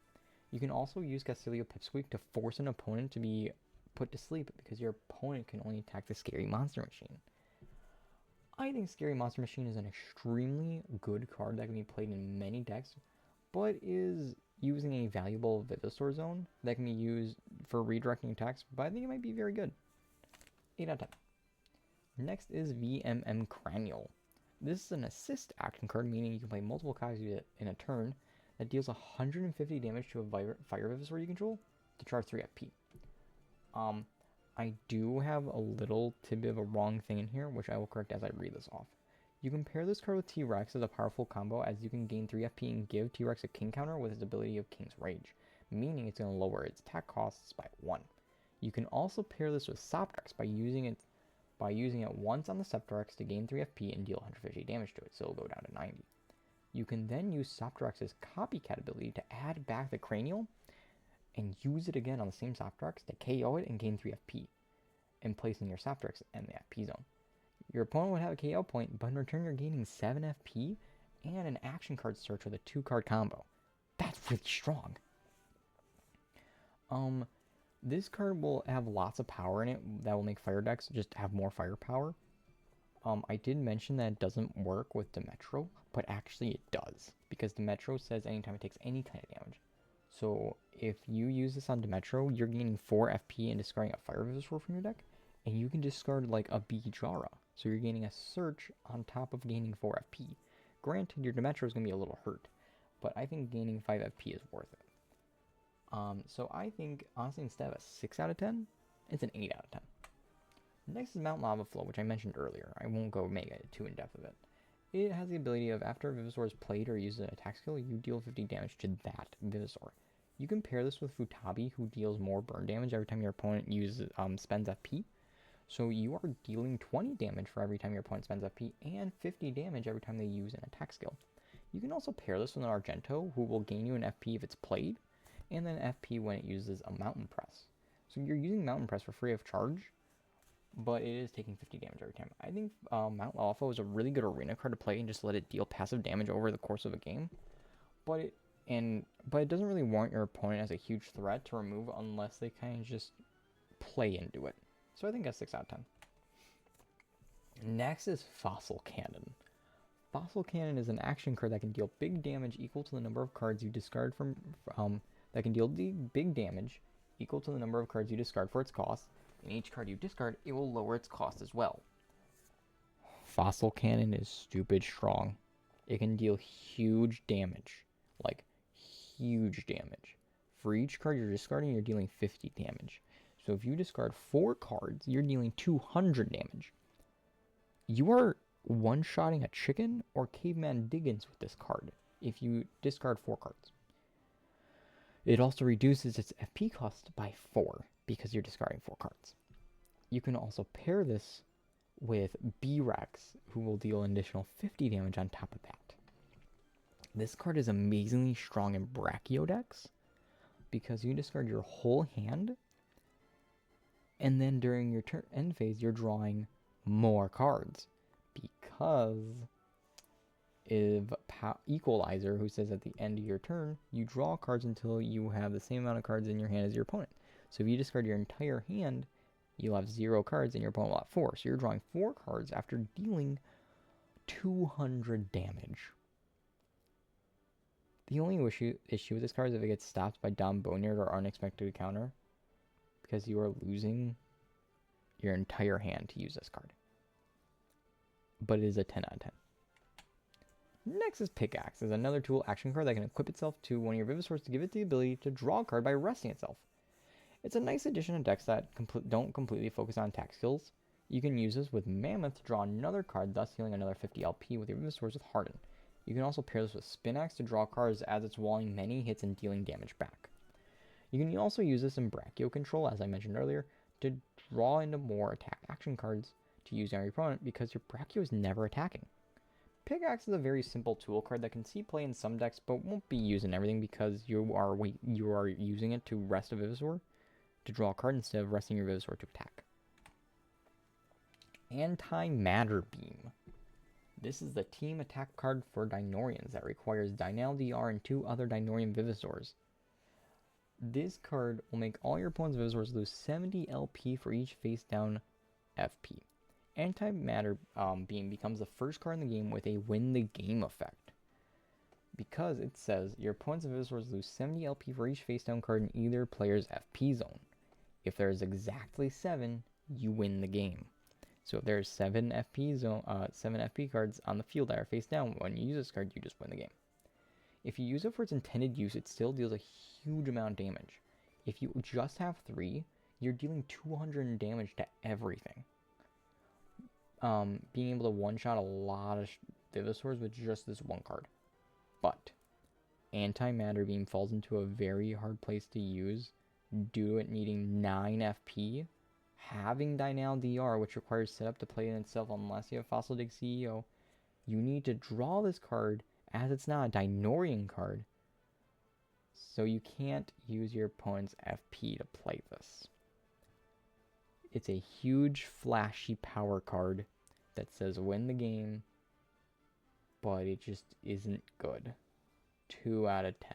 You can also use Castillo Pipsqueak to force an opponent to be put to sleep, because your opponent can only attack the Scary Monster Machine. I think Scary Monster Machine is an extremely good card that can be played in many decks, but is using a valuable Vivisaur zone that can be used for redirecting attacks, but I think it might be very good. 8 out of 10. Next is VMM Cranial. This is an assist action card, meaning you can play multiple copies in a turn that deals 150 damage to a Fire Vivisaur you control to charge 3 FP. I do have a little tidbit of a wrong thing in here, which I will correct as I read this off. You can pair this card with T-Rex as a powerful combo, as you can gain 3 FP and give T-Rex a King counter with his ability of King's Rage, meaning it's going to lower its attack costs by 1. You can also pair this with Soptrex by using it once on the Sceptrex to gain 3 FP and deal 150 damage to it, so it'll go down to 90. You can then use Soptrex's Copycat ability to add back the Cranial and use it again on the same Soptrex to KO it and gain 3 FP, and place in your Soptrex in the FP zone. Your opponent would have a KO point, but in return you're gaining 7 FP and an action card search with a 2-card combo. That's really strong. This card will have lots of power in it that will make fire decks just have more firepower. I did mention that it doesn't work with Dimetro, but actually it does, because Dimetro says anytime it takes any kind of damage. So if you use this on Dimetro, you're gaining 4 FP and discarding a Fire Venusaur from your deck, and you can discard like a Bijara. So you're gaining a Search on top of gaining 4 FP. Granted, your Dimetro is going to be a little hurt, but I think gaining 5 FP is worth it. So I think, honestly, instead of a 6 out of 10, it's an 8 out of 10. Next is Mount Lava Flow, which I mentioned earlier. I won't go mega too in depth of it. It has the ability of, after a Venusaur is played or uses an attack skill, you deal 50 damage to that Venusaur. You can pair this with Futabi, who deals more burn damage every time your opponent uses spends FP. So you are dealing 20 damage for every time your opponent spends FP, and 50 damage every time they use an attack skill. You can also pair this with an Argento, who will gain you an FP if it's played, and then FP when it uses a Mountain Press. So you're using Mountain Press for free of charge, but it is taking 50 damage every time. I think Mount Lava is a really good arena card to play and just let it deal passive damage over the course of a game. But it doesn't really warrant your opponent as a huge threat to remove unless they kind of just play into it. So I think that's 6 out of 10. Next is Fossil Cannon. Fossil Cannon is an action card that can deal big damage equal to the number of cards you discard from that can deal the big damage equal to the number of cards you discard for its cost. And each card you discard, it will lower its cost as well. Fossil Cannon is stupid strong. It can deal huge damage. Like, huge damage. For each card you're discarding, you're dealing 50 damage. So if you discard 4 cards, you're dealing 200 damage. You are one-shotting a chicken or Caveman Diggins with this card if you discard 4 cards. It also reduces its FP cost by 4 because you're discarding 4 cards. You can also pair this with B-Rex, who will deal an additional 50 damage on top of that. This card is amazingly strong in Brachio decks because you discard your whole hand, and then during your end phase, you're drawing more cards because of Equalizer, who says at the end of your turn, you draw cards until you have the same amount of cards in your hand as your opponent. So if you discard your entire hand, you'll have 0 cards and your opponent will have 4. So you're drawing 4 cards after dealing 200 damage. The only issue with this card is if it gets stopped by Dom Boneyard or unexpected counter, because you are losing your entire hand to use this card. But it is a 10 out of 10. Next is Pickaxe. It's another tool action card that can equip itself to one of your Venusaurs to give it the ability to draw a card by resting itself. It's a nice addition to decks that don't completely focus on attack skills. You can use this with Mammoth to draw another card, thus healing another 50 LP with your Venusaurs with Harden. You can also pair this with Spinax to draw cards as it's walling many hits and dealing damage back. You can also use this in Brachio Control, as I mentioned earlier, to draw into more attack action cards to use on your opponent because your Brachio is never attacking. Pickaxe is a very simple tool card that can see play in some decks, but won't be used in everything because you are using it to rest a Venusaur to draw a card instead of resting your Venusaur to attack. Anti-Matter Beam. This is the team attack card for Dinaurians that requires Dynal DR and 2 other Dinaurian Venusaurs. This card will make all your opponent's Venusaurs lose 70 LP for each face down FP. Anti-Matter Beam becomes the first card in the game with a win the game effect, because it says your opponent's Venusaurs lose 70 LP for each face down card in either player's FP zone. If there is exactly 7, you win the game. So if there's 7 FP cards on the field that are face down, when you use this card, you just win the game. If you use it for its intended use, it still deals a huge amount of damage. If you just have 3, you're dealing 200 damage to everything. Being able to one-shot a lot of Venusaurs with just this one card. But Anti-Matter Beam falls into a very hard place to use due to it needing 9 FP, having Dynal DR, which requires setup to play in itself unless you have Fossil Dig CEO. You need to draw this card as it's not a Dinaurian card, so you can't use your opponent's FP to play this. It's a huge, flashy power card that says win the game, but it just isn't good. 2 out of 10.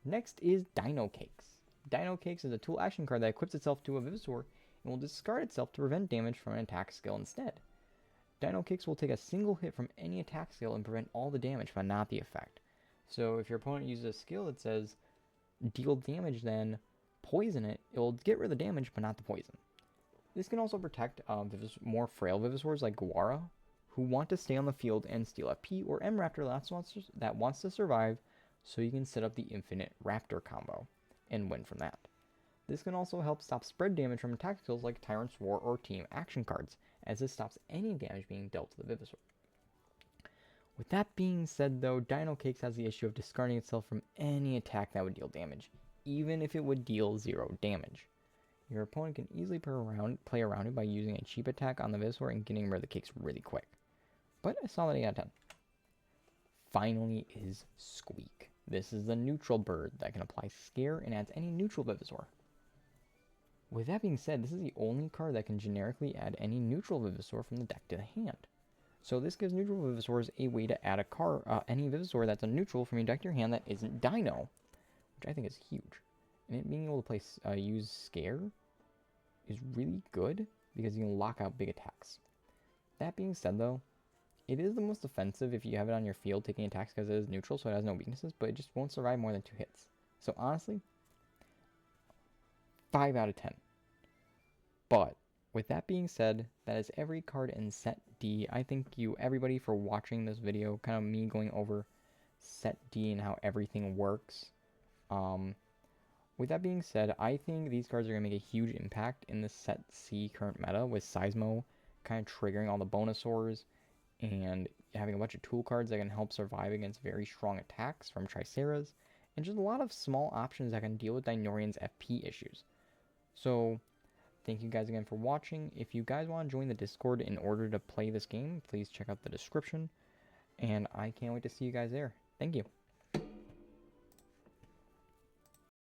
Next is Dino Cakes. Dino Cakes is a tool action card that equips itself to a Venusaur and will discard itself to prevent damage from an attack skill instead. Dino Kicks will take a single hit from any attack skill and prevent all the damage, but not the effect. So if your opponent uses a skill that says deal damage, then poison it, it will get rid of the damage, but not the poison. This can also protect more frail Vivisaurs like Guara, who want to stay on the field and steal FP, or M Raptor that wants to survive, so you can set up the infinite Raptor combo and win from that. This can also help stop spread damage from attack skills like Tyrant's Roar or Team Action cards, as this stops any damage being dealt to the Vivisaur. With that being said though, Dino Cakes has the issue of discarding itself from any attack that would deal damage, even if it would deal 0 damage. Your opponent can easily play around it by using a cheap attack on the Vivisaur and getting rid of the cakes really quick. But a solid 8 out of 10. Finally is Squeak. This is the neutral bird that can apply Scare and adds any neutral Vivisaur. With that being said, this is the only card that can generically add any neutral Vivisaur from the deck to the hand. So this gives neutral Vivisaurs a way to add any Vivisaur that's a neutral from your deck to your hand that isn't Dino, which I think is huge. And it being able to use Scare is really good because you can lock out big attacks. That being said though, it is the most offensive if you have it on your field taking attacks because it is neutral, so it has no weaknesses, but it just won't survive more than 2 hits. So honestly, 5 out of 10. But with that being said, that is every card in Set D. I thank you everybody for watching this video, kind of me going over Set D and how everything works. With that being said, I think these cards are going to make a huge impact in the Set C current meta, with Seismo kind of triggering all the Boneysaurs and having a bunch of tool cards that can help survive against very strong attacks from Triceras, and just a lot of small options that can deal with Dinaurian's FP issues. So, thank you guys again for watching. If you guys want to join the Discord in order to play this game, please check out the description, and I can't wait to see you guys there. Thank you.